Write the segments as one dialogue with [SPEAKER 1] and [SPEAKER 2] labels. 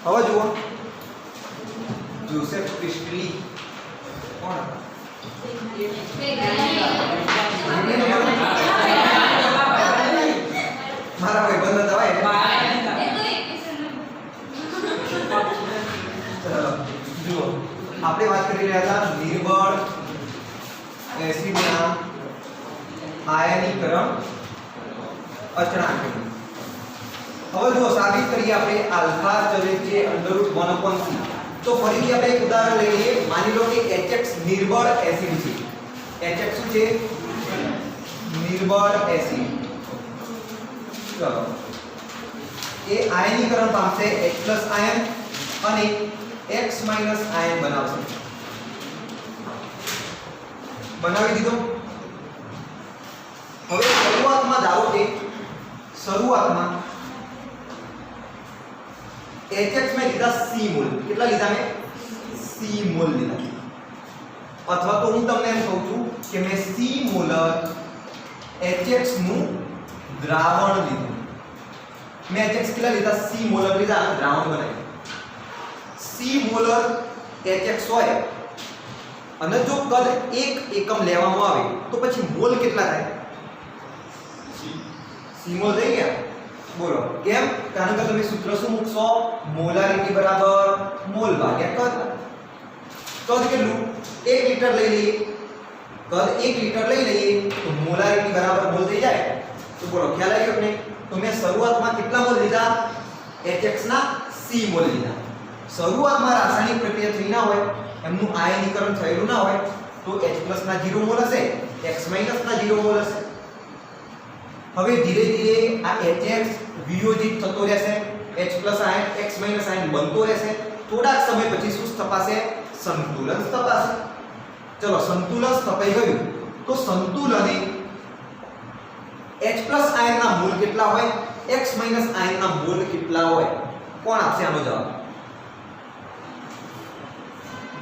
[SPEAKER 1] હવે જુઓ જોસેફ પ્રિસ્ટલી કોણ મારા ભાઈ બંધ હતા જુઓ આપણે વાત કરી રહ્યા હતા નિર્બળ એસિડના આયનીકરણ અચળાંકની. હવે જો સાબિત કરીએ આપણે આલ્ફા ચલે છે √1/c. તો ફરીથી આપણે એક ઉદાહરણ લઈ લઈએ. માની લો કે HX નિર્બળ એસિડ છે. HX શું છે? નિર્બળ એસિડ. ચલો એ આયનીકરણ પામશે H+ આયન અને X- આયન બનાવશે. બનાવી દીધો. હવે શરૂઆતમાં ધારો કે શરૂઆતમાં HX में લીધા C મોલ. કેટલા લીધા મેં? C મોલ લીધા. અથવા તો હું તમને એમ કહું છું કે મેં C મોલર HX નું દ્રાવણ લીધું. મેં HX કેટલા લીધા? C મોલર લીધા, દ્રાવણ બનાવ્યું. C મોલર HX હોય અને જો કદ 1 એકમ લેવામાં આવે તો પછી મોલ કેટલા થાય? C મોલ થઈ ગયા. બોલો કેમ? કારણ કે તમે સૂત્ર શું મૂકશો? મોલારિટી બરાબર મોલ ભાગ્યા કદ. કદ કેટલું? 1 લીટર લઈ લઈએ. કદ 1 લીટર લઈ લઈએ તો મોલારિટી બરાબર મોલ થઈ જાય. તો બોલો ખ્યાલ આવ્યો કે નહીં? તો મેં શરૂઆતમાં કેટલા મોલ લીધા? HX ના C મોલ લીધા. શરૂઆતમાં રાસાયણિક પ્રક્રિયા થઈ ના હોય, એમનું આયનીકરણ થયેલું ના હોય તો H+ ના 0 મોલ હશે, X- ના 0 મોલ હશે. હવે ધીરે ધીરે આ HX વિયોજિત થતો રહેશે, H+ આયન X- આયન બનતો રહેશે. થોડાક સમય પછી શું તપાસે? સંતુલન તપાસે. ચલો સંતુલન સ્થપાઈ ગયું તો સંતુલને H+ આયનના મોલ કેટલા હોય, X- આયનના મોલ કેટલા હોય? કોણ આપશે આનો જવાબ?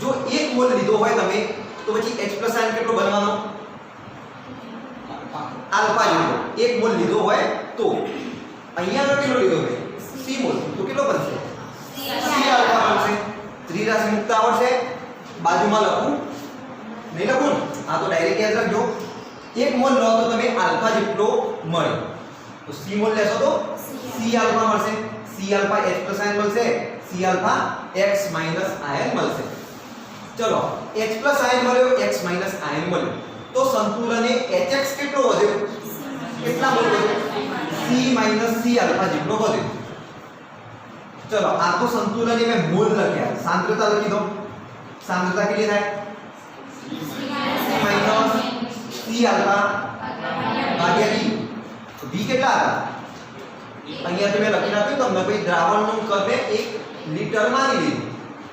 [SPEAKER 1] જો 1 મોલ લીધો હોય તમે તો પછી H+ આયન કેટલો બનવાનો? આલ્ફા લીધો. 1 મોલ લીધો હોય તો અહીંયા કેટલો લીધો છે? C mall. તો કેટલો બનશે? C આલ્ફા બનશે. ત્રિરાશી મુક્ત આવડશે? બાજુમાં લખું? નહીં લખું? હા તો ડાયરેક્ટ યાદ રાખજો. 1 મોલ લો તો તમે આલ્ફા જેટલો મળે. તો C મોલ લેશો તો C આલ્ફા મળશે. C આલ્ફા H+ આયન મળશે. C આલ્ફા X- આયન મળશે. ચલો H+ આયન મળ્યો, X- આયન મળ્યો. તો સંતુલને HX કેટલો વધ્યો? કેટલા મોલ વધ્યો? C આલ્ફા જેટલો વધ્યો. ચલો આ તો સંતુલને મેં મોલ લખ્યા. સાંદ્રતા લખી દો. સાંદ્રતા કેટલી થાય? C આલ્ફા ભાગ્યા V. V કેટલા હતા? અહીંયા તમે લખી નાખ્યું તમને ભાઈ દ્રાવણનું કદ 1 લીટર માની લીધું.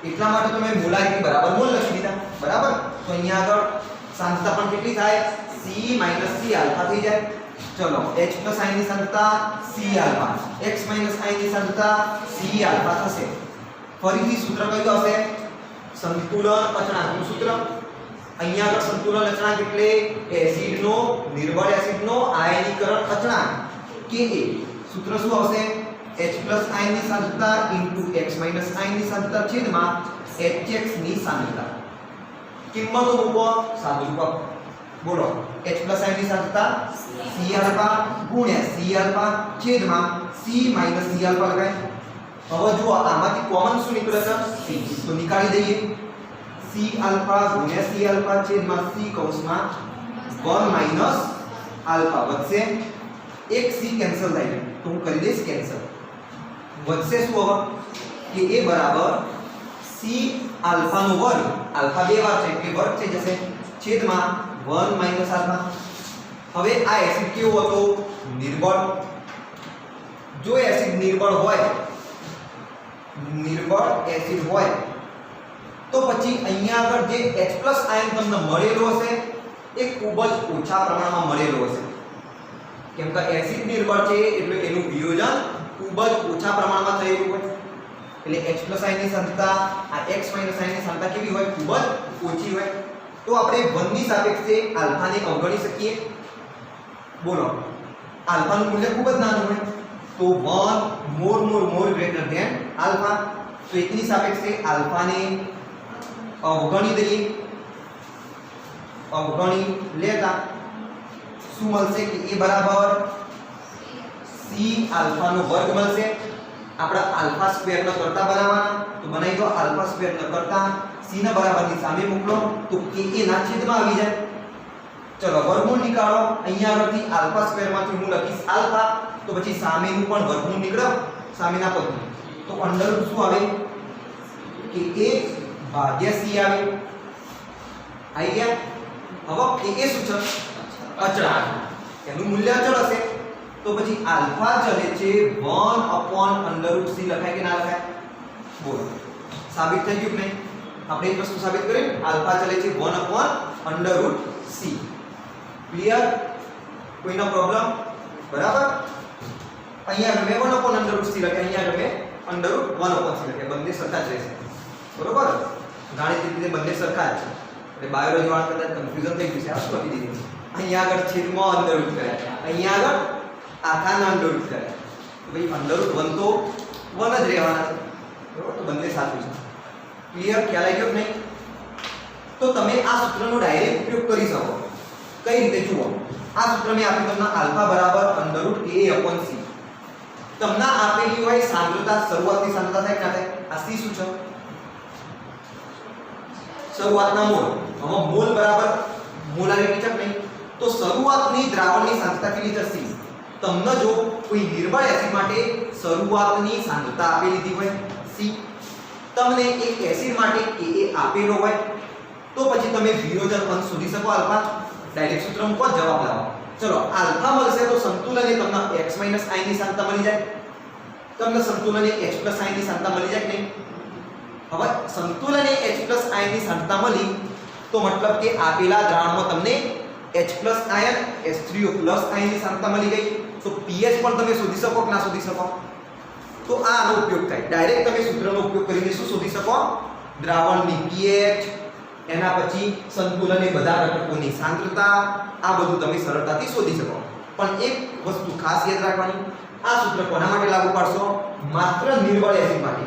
[SPEAKER 1] એટલા માટે તમે મોલારિટી બરાબર મોલ લખી દીધા. બરાબર? તો અહીંયા આગળ સાંદ્રતા પણ કેટલી થાય? C આલ્ફા થઈ જાય. ચલો H+ આયનની સાંદ્રતા C આલ્ફા, X- આયનની સાંદ્રતા C આલ્ફા થશે. ફરીથી સૂત્ર કયું આવશે? સંતુલન અચળાંકનું સૂત્ર. અહીંયા આગળ સંતુલન અચળાંક એટલે એસિડનો, નિર્બળ એસિડનો આયનીકરણ અચળાંક Ka. સૂત્ર શું આવશે? H+ આયનની સાંદ્રતા X- આયનની સાંદ્રતા છેદમાં HX ની સાંદ્રતા. કિંમતો મૂકો, સાદું રૂપ આપો. બોલો H+ આયનની સાંદ્રતા C આલ્ફા ગુણ્યા C આલ્ફા છેદમાં C આલ્ફા લગાય. હવે જુઓ આમાંથી કોમન શું નીકળે છે? C. તો નીકાળી દઈએ. C આલ્ફા ગુણ્યા C આલ્ફા છેદમાં C કૌંસમાં 1 આલ્ફા વધશે. એક C કેન્સલ થાય તો હું કરી દઈશ કેન્સલ. વધશે શું હવે? કે A બરાબર C આલ્ફા નો વર્ગ. આલ્ફા 2 વાર છે એટલે વર્ગ થઈ જશે છેદમાં 1 આલ્ફા. હવે આ એસિડ કેવો હતો? નિર્બળ. જો એસિડ નિર્બળ હોય, નિર્બળ એસિડ હોય તો પછી અહીંયા આગળ જે H+ આયન તમને મળેલો હશે એ ખૂબ જ ઓછા પ્રમાણમાં મળેલો હશે. કેમ કે એસિડ નિર્બળ છે એટલે એનું વિયોજન ખૂબ જ ઓછા પ્રમાણમાં થયેલું હોય. એટલે H+ આયનની સાંદ્રતા આ X- આયનની સાંદ્રતા કેવી હોય? ખૂબ જ ઓછી હોય. તો આપણે 1 ની સાપેક્ષે આલ્ફાને અવગણી શકીએ. બોલો આલ્ફાનું મૂલ્ય ખૂબ જ નાનું હોય તો 1 મોર ગ્રેટર ધેન આલ્ફા. તો એકની સાપેક્ષે આલ્ફાને અવગણી દઈએ, અવગણી લેતા શું મળશે કે a બરાબર c આલ્ફાનો વર્ગ મળશે. આપણે આલ્ફા સ્ક્વેર નો કરતા બનાવવાના, તો બનાવી દો આલ્ફા સ્ક્વેર નો કરતા c ના બરાબરની સામે મોકલો તો કે a ના છેદમાં આવી જાય. ચલો વર્ગમૂળ નીકાળો. અહીંયા આગળથી આલ્ફા સ્ક્વેર માંથી હું લખીશ આલ્ફા, તો પછી સામેનું પણ વર્ગમૂળ નીકળો, સામેના પદનું તો અંડર રૂટ શું આવે કે a ભાગ્યા c આવે. આવી ગયા. હવે એ શું છે? અચળાંક. એનું મૂલ્ય અચળ હશે તો પછી આલ્ફા ચલે છે 1/√c લખાય કે ના લખાય? બોલો સાબિત થઈ ગયું કે નહીં? આપણે એક વસ્તુ સાબિત કરી આલ્ફા ચલે છે 1/√c. ક્લિયર? કોઈનો પ્રોબ્લેમ? બરાબર. અહીંયા તમે 1/√c લખાય, અહીંયા તમે √1/c લખાય, બંને સરખા જ રહેશે. બરોબર? ગાણિતિક રીતે બંને સરખા જ છે. એટલે બાયોલોજી વાળા કદાચ કન્ફ્યુઝન થઈ ગયું છે. આ શું લખી દીધું? અહીંયા આગળ છેદમાં અંડરરૂટ કરાય, અહીંયા આગળ આખાના અંડરરૂટ કરાય. તો ભાઈ √1 તો 1 જ રહેવાના છે. બરોબર? તો બંને સાચું છે. ક્લિયર? ખ્યાલ આવી ગયો કે નહીં? તો તમે આ સૂત્રનો ડાયરેક્ટ ઉપયોગ કરી શકો. કઈ રીતે? જુઓ, આ સૂત્ર મેં આપ્યું તમને આલ્ફા બરાબર √a/c. તમને આપેલી હોય સાંદ્રતા, શરૂઆતની સાંદ્રતા થાય કે ના થાય? આ c શું છે? શરૂઆતના મોલ. હવે મોલ બરાબર મોલારિટી છે નહીં, તો શરૂઆતની દ્રાવણની સાંદ્રતા કેટલી છે? c. તમને જો કોઈ નિર્બળ એસિડ માટે શરૂઆતની સાંદ્રતા આપેલી લીધી હોય c, તમને એક એસિડ માટે Ka આપેલો હોય, તો પછી તમે વિયોજન અંશ શોધી શકો આલ્ફા. ડાયરેક્ટ સૂત્ર મૂકો, જવાબ લાવો. ચલો આલ્ફા મળશે તો સંતુલને તમને x - i ની સાંદ્રતા મળી જાય. તમને સંતુલને h + i ની સાંદ્રતા મળી જાય કે નહીં? હવે સંતુલને h + i ની સાંદ્રતા મળી તો મતલબ કે આપેલા દ્રાવણમાં તમને H+ આયન H3O+ આયનની સાંદ્રતા મળી ગઈ. તો pH પણ તમે શોધી શકો કે ના શોધી શકો? તો આનો ઉપયોગ થાય. ડાયરેક્ટ તમે સૂત્રનો ઉપયોગ કરીને શું શોધી શકો? દ્રાવણની pH, એના પછી સંતુલને બધા ઘટકોની સાંદ્રતા, આ બધું તમે સરળતાથી શોધી શકો. પણ એક વસ્તુ ખાસ યાદ રાખવાની, આ સૂત્ર કોના માટે લાગુ પાડશો? માત્ર નિર્બળ એસિડ માટે,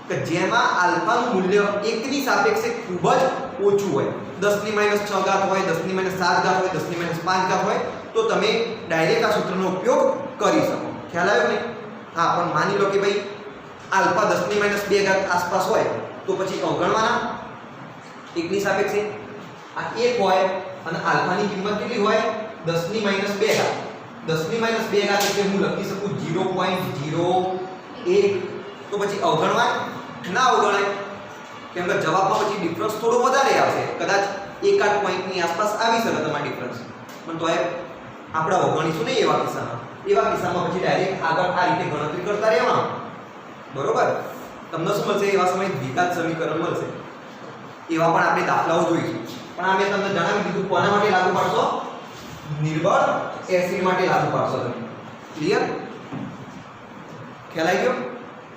[SPEAKER 1] કે જેમાં આલ્ફાનું મૂલ્ય 1 ની સાપેક્ષે ખૂબ જ ઓછું હોય. 10 ની -6 ઘાત હોય, 10 ની -7 ઘાત હોય, 10 ની -5 ઘાત હોય, તો તમે ડાયરેક્ટ આ સૂત્રનો ઉપયોગ કરી શકો. ખ્યાલ આવ્યો ને? હા, પણ માની લો કે ભાઈ આલ્ફા 10 ની -2 ઘાત આસપાસ હોય, તો પછી અવગણવાના 1 ની સાપેક્ષે. આ 1 હોય અને આલ્ફાની કિંમત કેટલી હોય? 10 ની -2 ઘાત. 10 ની -2 ઘાત એટલે હું લખી શકું 0.01. તો પછી અવગણવાય ના અવગણાય? કેમ કે જવાબમાં પછી ડિફરન્સ થોડો વધારે આવશે, કદાચ 1-8 પોઈન્ટની આસપાસ આવી શકે તમારો ડિફરન્સ, પણ તો આપણે અવગણીશું નહીં. એવા કિસ્સામાં પછી ડાયરેક્ટ આગળ આ રીતે ગણતરી કરતા રહેવાનું. બરોબર? તમને શું મળશે? એવા સમયે દ્વિઘાત સમીકરણ મળશે. એવા પણ આપણે દાખલાઓ જોઈશું. પણ આ મેં તમને જણાવી દીધું કોના માટે લાગુ પાડશો? નિર્બળ એસિડ માટે લાગુ પાડશો તમે. ક્લિયર? ખ્યાલ આવી ગયો?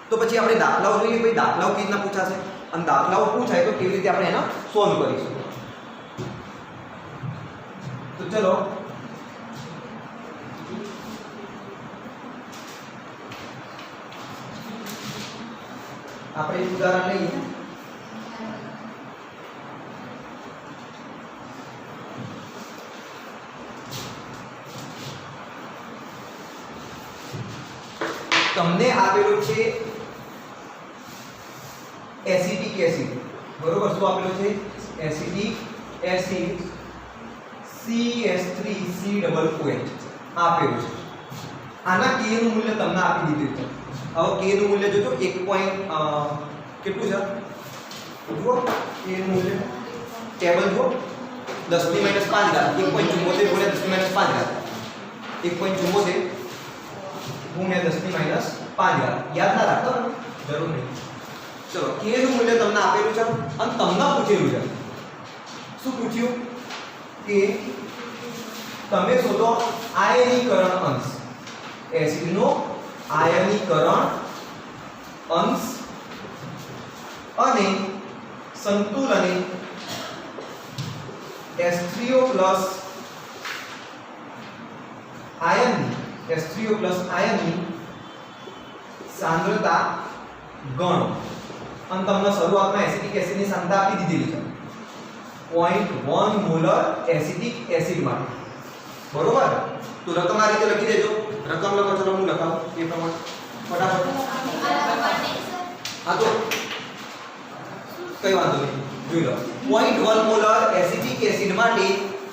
[SPEAKER 1] તો પછી આપણે દાખલાઓ જોઈએ. ભાઈ દાખલાઓ કેવી રીતના પૂછાશે અને દાખલાઓ પૂછાય તો કેવી રીતે આપણે એનો સોલ્વ કરીશું. તો ચલો આપણે એક ઉદાહરણ લઈએ. તમને આપેલું છે એસિટિક એસિડ. બરોબર? શું આપેલું છે? એસિટિક એસિડ CH3COOH આપેલું છે. આના K નું મૂલ્ય તમને આપી દીધું છે. હવે K નું મૂલ્ય જોજો 1. કેટલું છે? જુઓ K નું મૂલ્ય ટેબલ જુઓ. 10 ની -5 ઘાત 1.74 ગુણ્યા 10 ની -5 ઘાત 1.74 ગુણ્યા 10 ની -5 ઘાત. યાદ ના રાખો, જરૂર નહીં. ચલો K નું મૂલ્ય તમને આપેલું છે અને તમને પૂછેલું છે. શું પૂછ્યું? કે તમે શોધો આયનીકરણ અંશ. એસિડનો આયનીકરણ અંશ અને સંતુલને H3O+ આયનની સાંદ્રતા ગણો. અને તમને શરૂઆતમાં એસિટિક એસિડની સાંદ્રતા આપી દીધેલી છે 0.1 મોલર એસિટિક એસિડ માટે, બરોબર? તો રકમ આ રીતે લખી દેજો. રકમ લખો, ચલો હું લખાવું એ પ્રમાણે ફટાફટ. હા તો કઈ વાંધો નહીં, જોઈ લો. 0.1 મોલર એસિટિક એસિડ માટે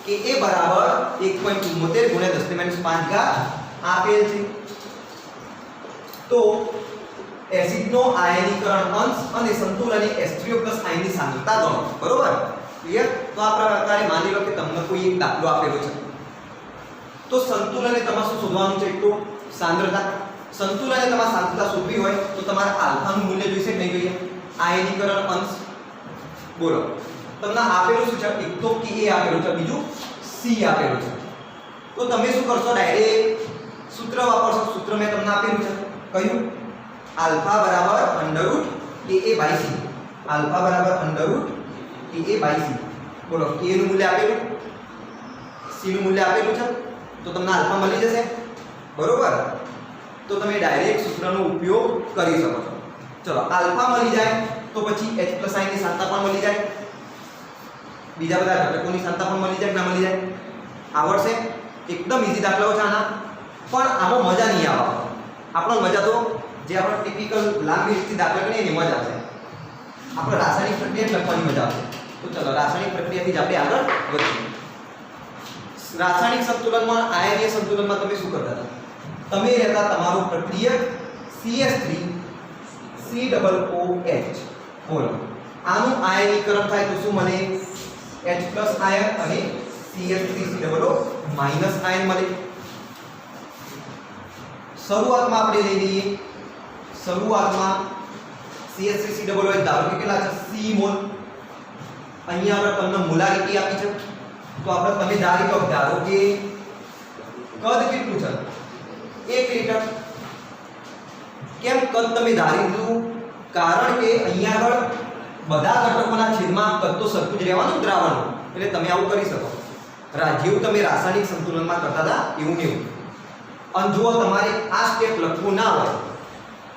[SPEAKER 1] કે એ બરાબર 1.74 × 10⁻5 આપેલ છે. તો એસિડનો આયનીકરણ અંશ અને સંતુલનની H3O+ આયનની સાંદ્રતા ગણો, બરોબર? ક્લિયર? તો આ પ્રકારે માની લો કે તમને કોઈ એક દાખલો આપેલો છે. તો સંતુલને તમારે શું શોધવાનું છે? તો સાંદ્રતા. સંતુલને તમારે સાંદ્રતા શોધવી હોય તો તમારે આલ્ફાનું મૂલ્ય જોઈશે કે નહીં જોઈએ? આયનીકરણ અંશ. બોલો, તમને આપેલું શું છે? એક તો Ka આપેલું છે, બીજું C આપેલું છે. તો તમે શું કરશો? ડાયરેક્ટ સૂત્ર વાપરશો. સૂત્ર મેં તમને આપેલું છે, કયું? આલ્ફા બરાબર √Ka/C. આલ્ફા બરાબર √Ka/C. બોલો, K નું મૂલ્ય આપેલું, C નું મૂલ્ય આપેલું છે, તો તમને આલ્ફા મળી જશે, બરોબર? તો તમે ડાયરેક્ટ સૂત્રનો ઉપયોગ કરી શકો છો. ચલો, આલ્ફા મળી જાય તો પછી H+ આયનની સાંદ્રતા પણ મળી જાય, બીજા બધા ઘટકોની સાંદ્રતા પણ મળી જાય કે ના મળી જાય? આવડશે? એકદમ ઈઝી દાખલાઓ છે આના, પણ આમાં મજા નહીં આવે. આપણો મજા તો જે આપણે ટિપિકલ લાંબી રીતથી દાખલા ગણીએ એની મજા આવશે. આપણે રાસાયણિક પ્રક્રિયા લખવાની મજા આવશે. તો ચલો, રાસાયણિક પ્રક્રિયાથી જ આપણે આગળ વધીએ. રાસાયણિક સંતુલનમાં, આયનીય સંતુલનમાં તમે શું કરતા હતા? તમે રહેતા તમારું પ્રક્રિયક CH3COOH. બોલો, આનું આયનીકરણ થાય તો શું મળે? H+ આયન અને CH3COO- આયન મળે. શરૂઆતમાં આપણે લઈ લઈએ. શરૂઆતમાં CH3COOH ધારો કે કેટલા છે? C mall. અહીંયા આપણે તમને મોલારિટી આપી છે, તો આપણે તમે ધારો કે કદ કેટલું છે? 1 લિટર. કેમ કદ તમે ધારી લીધું? કારણ કે અહીંયા આગળ બધા ઘટકોના છેદમાં કદ તો સરખું જ રહેવાનું દ્રાવણનું, એટલે તમે આવું કરી શકો. જેવું તમે રાસાયણિક સંતુલનમાં કરતા હતા એવું ને એવું. અને જો તમારે આ સ્ટેપ લખવું ના હોય,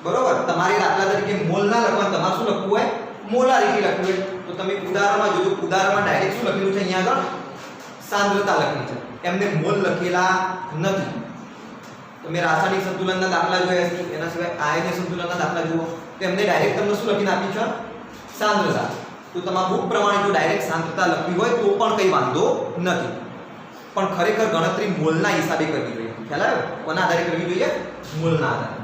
[SPEAKER 1] બરોબર, તમારે દાખલા તરીકે મોલ ના લખવાનું, તમારે શું લખવું હોય? મોલારિટી લખવું હોય. તો તમે ઉદાહરણમાં જોજો, ઉદાહરણમાં ડાયરેક્ટ શું લખેલું છે? અહીંયા આગળ સાંદ્રતા લખેલી છે, એમને મોલ લખેલા નથી. તમે રાસાયણિક સંતુલનના દાખલા જોયા છે, એના સિવાય આયનીય સંતુલનના દાખલા જુઓ તો એમને ડાયરેક્ટ તમને શું લખીને આપ્યું છે? સાંદ્રતા. તો તમારા બુક પ્રમાણે જો ડાયરેક્ટ સાંદ્રતા લખવી હોય તો પણ કંઈ વાંધો નથી, પણ ખરેખર ગણતરી મોલના હિસાબે કરવી જોઈએ. ખ્યાલ આવ્યો? કોના આધારે કરવી જોઈએ? મોલના આધારે.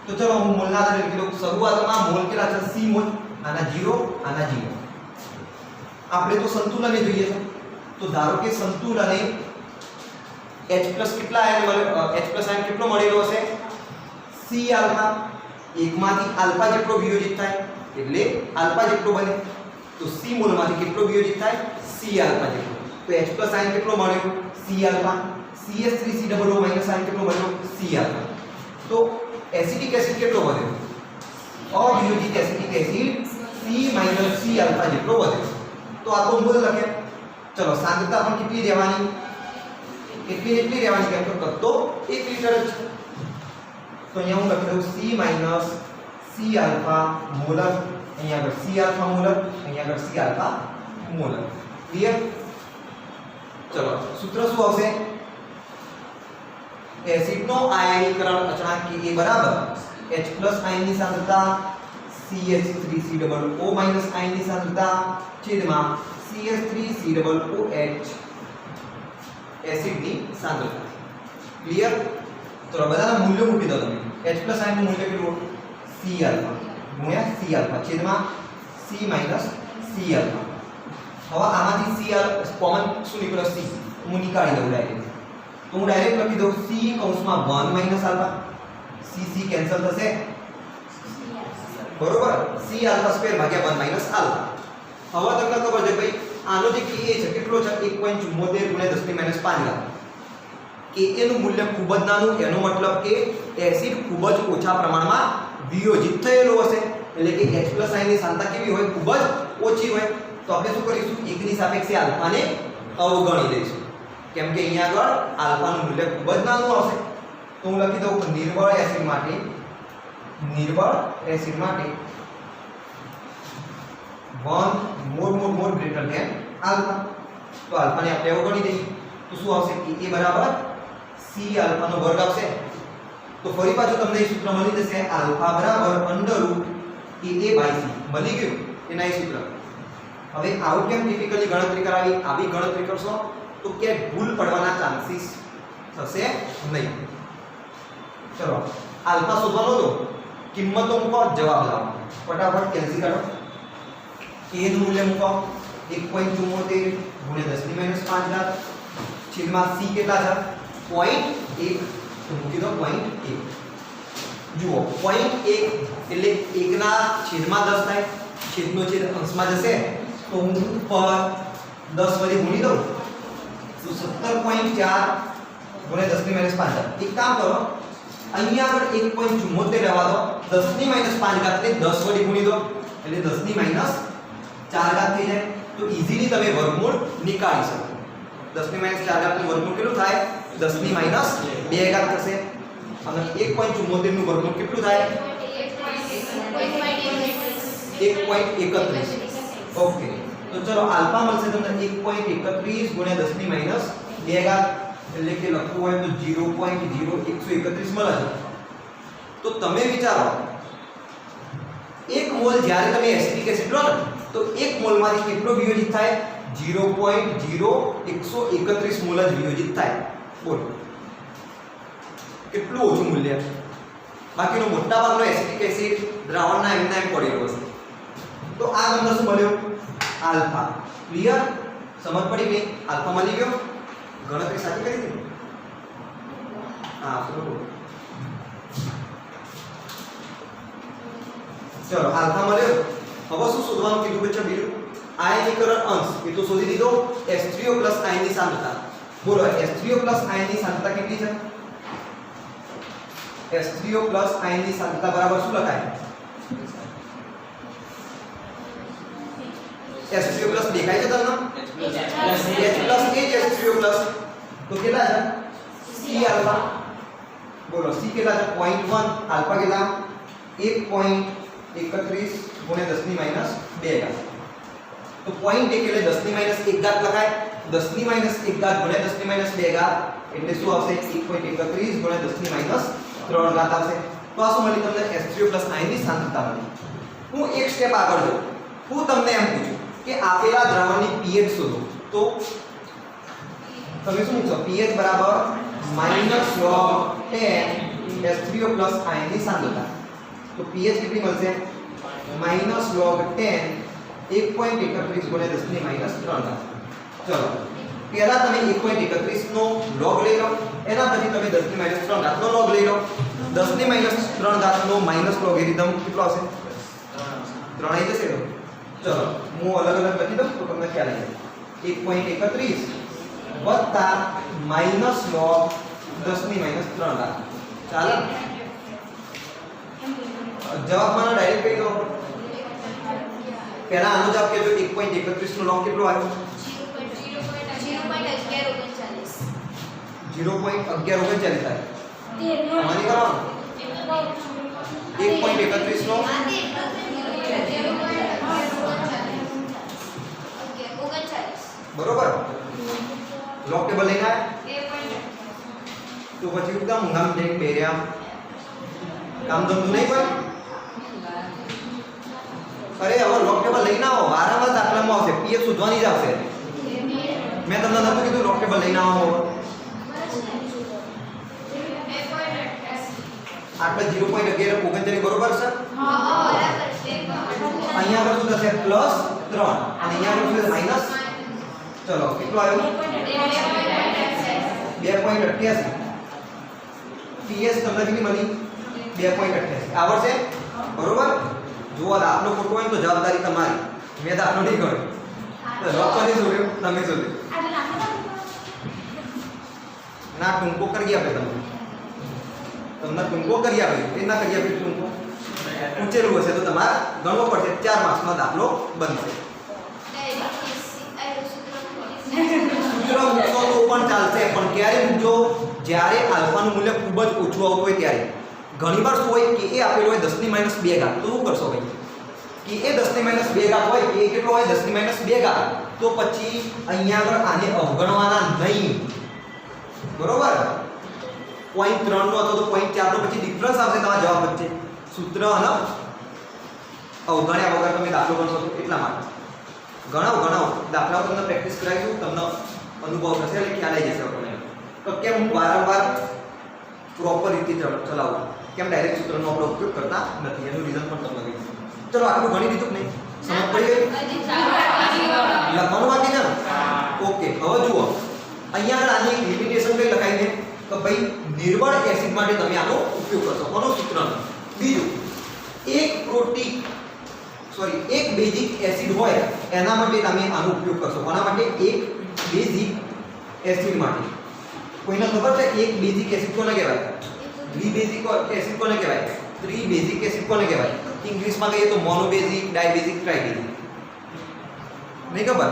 [SPEAKER 1] તો ચલો, હું મોલના આધારે લખી દઉં. શરૂઆતમાં મોલ કેટલા છે? C mall. આના 0, આના 0. આપણે તો સંતુલને જોઈએ છે, તો ધારો કે સંતુલને H+ કેટલા આયન મળ્યો? H+ આયન કેટલો મળેલો હશે? C alpha. એકમાંથી આલ્ફા જેટલો વિયોજિત થાય એટલે આલ્ફા જેટલો બને. તો C મોલમાંથી કેટલો વિયોજિત થાય? C આલ્ફા જેટલો. તો H+ આયન કેટલો મળ્યો? C alpha. CH3COO- આયન કેટલો મળ્યો? C alpha. તો એસિટિક એસિડ કેટલો વધ્યો? અવિયોજિત acetic acid C - C alpha જેટલો વધ્યો. તો આ તો મોલ લખે. ચલો, સાંદ્રતા પણ કેટલી રહેવાની? એટલી રહેવાની, કેમ કે કદ તો 1 લિટર જ છે. તો અહીંયા હું લખી દઉં C - C આલ્ફા મોલર. અહીંયા આગળ C આલ્ફા મોલર, અહીંયા આગળ C આલ્ફા મોલર. ક્લિયર? ચલો, સૂત્ર શું આવશે? એસિડનો આયનીકરણ અચળાંક Ka બરાબર H+ આયનની સાંદ્રતા CH3COO- આયનની સાંદ્રતા છેદમાં CH3COOH એસિડની સાંદ્રતા. ક્લિયર? તો બધાના મૂલ્યો મૂકી દો તમે. H+ આયનનું મૂલ્ય કેટલું? C આલ્ફા ગુણ્યા C આલ્ફા છેદમાં C - C આલ્ફા. હવે આમાંથી C કોમન શું નીકળે? C. હું નીકાળી દઉં ડાયરેક્ટ. તો હું ડાયરેક્ટ લખી દઉં C કૌંસમાં 1 - આલ્ફા. C કેન્સલ થશે, બરોબર? C આલ્ફા સ્ક્વેર ભાગ્યા 1 - આલ્ફા. હવે તમને ખબર છે ભાઈ, આનો જે Ka છે કેટલો છે? 1.74 × 10⁻5. Ka નું મૂલ્ય ખૂબ જ નાનું, એનો મતલબ કે એસિડ ખૂબ જ ઓછા પ્રમાણમાં વિયોજિત થયેલો હશે, એટલે કે H+ આયનની સાંદ્રતા કેવી હોય? ખૂબ જ ઓછી હોય. તો આપણે શું કરીશું? 1 ની સાપેક્ષે આલ્ફાને અવગણી દઈશું, કેમ કે અહીંયા આગળ આલ્ફાનું મૂલ્ય ખૂબ જ નાનું આવશે. તો હું લખી દઉં નિર્બળ એસિડ માટે more greater than alpha. તો alpha ને આપણે અવગણી દઈએ તો શું આવશે કે a બરાબર c alpha નો વર્ગ આવશે. તો ફરી પાછું તમને એ સૂત્ર મળી જશે alpha બરાબર √a/c મળી ગયું એના એ સૂત્ર. હવે આવું કેમ ટિપિકલી ગણતરી કરાવી, આવી ગણતરી કરશો તો કે ભૂલ પડવાના ચાન્સીસ થશે નહીં. ચલો આલ્ફા શોધવાનો તો કિંમતો મૂકો, જવાબ લાવો, ફટાફટ કેન્સલ કરો. k નું મૂલ્ય મૂકો 1.74 ગુણ્યા 10 - 5 છેદમાં c કેટલા છે 0.1 તો મૂકી દો 0.1. જુઓ 0.1 એટલે 1 ના છેદમાં 10 થાય, છેદનો છેદ અંશમાં જશે તો હું ઉપર 10 વડે ગુણી દઉં તો 17.4 ગુણ્યા 10 - 5. એક કામ કરો અહીંયા આગળ 1.74 રહેવા દો, 10 ની -5 ઘાત ને 10 વડે ગુણી દો એટલે 10 ની -4 ઘાત થઈ જાય. તો ઈઝીલી તમે વર્ગમૂળ નીકાળી શકો. 10 ની -4 ઘાત નું વર્ગમૂળ કેટલું થાય 10 ની -2 ઘાત થશે અને 1.74 નું વર્ગમૂળ કેટલું થાય 1.31. ઓકે તો ચલો આલ્ફા મળશે તમને 1.31 ગુણ્યા 10 ની -2 ઘાત એટલે કે લખવું હોય તો 0.0131 મળે છે. તો તમે વિચારો 1 મોલ જ્યારે તમે એસિટિક એસિડ લો ને તો 1 મોલ માંથી કેટલો વિયોજિત થાય 0.0131 મોલ જ વિયોજિત થાય. બોલો કેટલું ઓછું મૂલ્ય. બાકીનો મોટા ભાગનો એસિટિક એસિડ દ્રાવણના એમના એમ પડેલો હશે. તો આ તમને શું મળ્યો આલ્ફા. ક્લિયર? સમજ પડી ગઈ? આલ્ફા મળી ગયો. ગણતરી સાચી કરી દીધી. હા બરોબર. ચલો આલ્ફા મળ્યો. હવે શું શોધવાનું કીધું બચ્ચા બીજું આયનીકરણ અંશ એ તો શોધી દીધો. H3O આયન ની સાંદ્રતા. બોલો H3O આયન ની સાંદ્રતા કેટલી છે? H3O આયન ની સાંદ્રતા બરાબર શું લખાય? H3O દેખાય છે તમને? H એ જ H3O તો કેટલા છે? C alpha. બોલો C કેટલા છે? 0.1. આલ્ફા કેટલા? 1.31 ગુણ્યા 10 ની -2 ઘાત. તો 0.1 એટલે 10 ની -1 ઘાત લખાય. 10 ની -1 ઘાત ગુણ્યા 10 ની -2 ઘાત એટલે શું આવશે 1.31 ગુણ્યા 10 ની -3 ઘાત આવશે. તો આ શું મળી તમને H3O આયન ની સાંદ્રતા મળી. હું એક સ્ટેપ આગળ જઉં. હું તમને એમ પૂછું કે આપેલા દ્રાવણની pH શોધો. તો તમે શું મૂકશો pH બરાબર -log10 H3O આયન ની સાંદ્રતા. તો pH કેટલી મળશે -log10 1.31 ગુણ્યા 10 ની -3 ઘાત. ચલો પહેલા તમે 1.31 નો log લઈ લો, એના પછી તમે 10 ની -3 ઘાત નો log લઈ લો. 10 ની -3 ઘાત નો માઈનસ લોગેરિધમ કેટલો આવશે 3 આવી જશે. ચલો હું અલગ અલગ લખી દઉં તો તમને ખ્યાલ આવી જાય. 1.31 વત્તા -log 10 ની -3 ઘાત. ચાલો જવાબમાં ડાયરેક્ટ કહી દો. પહેલા આનો જવાબ કેજો 1.31 નો log કેટલો આવ્યો 0.1139 થાય. માની કરો 1.31 નો બરોબર log ટેબલ લઈને આવ્યા તો પછી એકદમ ઊંઘામ જઈને બેર્યા કામ ધંધો નહીં કોઈ. અરે હવે log ટેબલ લઈને આવો, વારંવાર દાખલામાં આવશે pH શોધવાની જ આવશે. મેં તમને નતું કીધું log ટેબલ લઈને આવો. આટલે 0.1139 બરોબર છે. અહીંયા આગળ શું થશે +3 અને અહીંયા આગળ શું માઈનસ. ચલો કેટલો આવ્યો 2.88. pH તમને કેટલી મળી 2.88 આવડશે બરોબર. જો દાખલો ખોટો હોય તો જવાબદારી તમારી. મેં દાખલો નહીં કર્યો તો લોક કરી જોડ્યો તમે જોડ્યો ના ટૂંકો કરી આપે તમને ટૂંકો કરી આપે એ ના કરી આપે ટૂંકો ઊંચેલું હશે તો તમારે ગણવો પડશે. 4 માર્ક્સનો દાખલો બનશે. સૂત્ર મૂકશો તો પણ ચાલશે પણ ક્યારે મૂકજો જ્યારે આલ્ફાનું મૂલ્ય ખૂબ જ ઓછું આવતું હોય ત્યારે. ઘણીવાર શું હોય કે એ આપેલું હોય 10 ની -2 ઘાત તો શું કરશો ભાઈ કે એ 10 ની -2 ઘાત હોય એ કેટલો હોય 10 ની -2 ઘાત તો પછી અહીંયા આગળ આને અવગણવાના નહીં બરોબર 0.3 નો હતો તો 0.4 નો પછી ડિફરન્સ આવશે તમારા જવાબ વચ્ચે સૂત્ર અને અવગણ્યા વગર તમે દાખલો ગણશો તો એટલા માટે ગણાવો દાખલાઓ તમને પ્રેક્ટિસ કરાવીશું તમને અનુભવ થશે એટલે ખ્યાલ આવી જશે તમને તો કેમ હું વારંવાર પ્રોપર રીતે ચલાવું કેમ ડાયરેક્ટ સૂત્રનો આપણે ઉપયોગ કરતા નથી એનું રીઝન પણ તમને કહીશ ચલો આટલું ગણી દીધું કે નહીં સમજ પડી ગઈ લખવાનું બાકી છે ઓકે હવે જુઓ અહીંયા આગળ આની એક લિમિટેશન કઈ લખાઈ છે કે ભાઈ નિર્બળ એસિડ માટે તમે આનો ઉપયોગ કરશો કોનો સૂત્રનો બીજું એક બેઝિક એસિડ હોય એના માટે તમે આનો ઉપયોગ કરશો કોના માટે એક બેઝિક એસિડ માટે કોઈને ખબર છે એક બેઝિક એસિડ કોને કહેવાય દ્વિબેઝિક એસિડ કોને કહેવાય ત્રિબેઝિક એસિડ કોને કહેવાય ઇંગ્લિશમાં કહીએ તો મોનોબેઝિક ડાયબેઝિક ટ્રાઇબેઝિક નહીં ખબર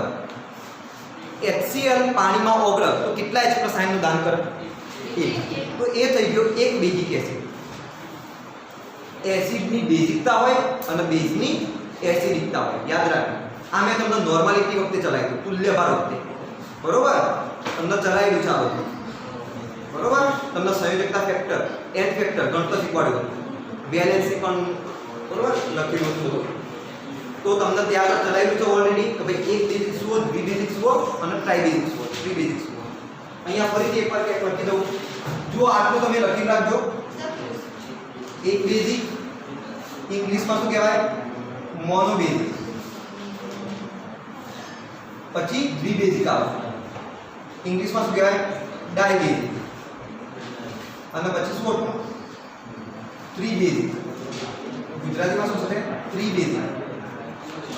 [SPEAKER 1] HCl પાણીમાં ઓગળે તો કેટલા H+ આયનનું દાન કરે એક તો એ થઈ ગયો એક બેઝિક એસિડ એસિડની બેઝિકતા હોય અને બેઝની એસિડિકતા હોય યાદ રાખજો આ મેં તમને નોર્માલિટી વખતે ચલાવ્યું તુલ્યભાર વખતે બરોબર તમને ચલાવેલું છે આ બધું બરોબર તમને સંયોજકતા ફેક્ટર એન ફેક્ટર ગણતરી શીખવાડ્યું વેલેન્સી પણ બરોબર લખેલું હતું તો તમને ત્યાં આગળ ચલાવેલું છે ઓલરેડી કે ભાઈ એક બેઝિક શું દ્વિબેઝિક શું અને ટ્રાઇબેઝિક શું ત્રિબેઝિક શું અહીંયા ફરીથી એકવાર ચેક કરી દઉં જો આટલું તમે લખી રાખજો એક બેઝિક ઇંગ્લિશમાં શું કહેવાય મોનોબેઝિક પછી દ્વિબેઝિક આવે ઇંગ્લિશમાં શું કહેવાય ડાયબેઝિક અને પછી શું ત્રિબેઝિક ગુજરાતીમાં શું થશે ત્રિબેઝિક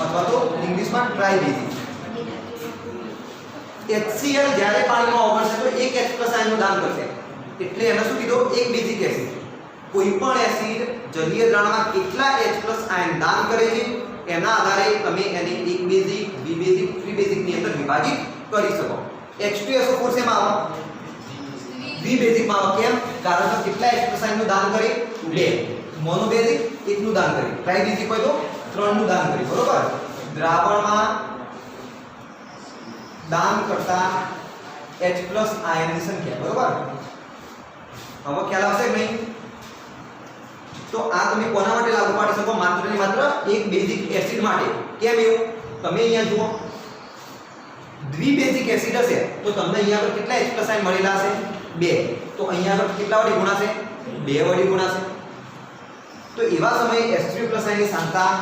[SPEAKER 1] અથવા તો ઇંગ્લિશમાં ટ્રાઇબેઝિક HCl જ્યારે પાણીમાં ઓગળશે તો એક H+ આયનનું દાન કરશે એટલે એને શું કીધું એક બેઝિક એસિડ કોઈ પણ એસિડ જલીય દ્રાવણમાં કેટલા H+ આયન દાન કરે છે એના આધારે તમે એને એક બેઝિક દ્વિબેઝિક ત્રિબેઝિક ની અંદર વિભાજિત કરી શકો H2SO4 શેમાં આવે દ્વિબેઝિકમાં આવે કેમ કારણ કે કેટલા H+ આયનનું દાન કરે 2 મોનોબેઝિક એકનું દાન કરે ટ્રાઇબેઝિક હોય તો 3 નું દાન કરે બરોબર દ્રાવણમાં દાન કરતા H+ આયનની સંખ્યા બરોબર હવે ખ્યાલ આવશે કે નહીં તો આ તમે કોના માટે લાગુ પાડી શકો માત્ર ને માત્ર એક બેઝિક એસિડ માટે કેમ એવું તમે અહીંયા જુઓ દ્વિબેઝિક એસિડ હશે તો તમને અહીંયા પર કેટલા H+ આયન મળેલા હશે 2 તો અહીંયા પર કેટલા વડે ગુણાશે 2 વડે ગુણાશે તો એવા સમયે H3+ આયનની સાંદ્રતા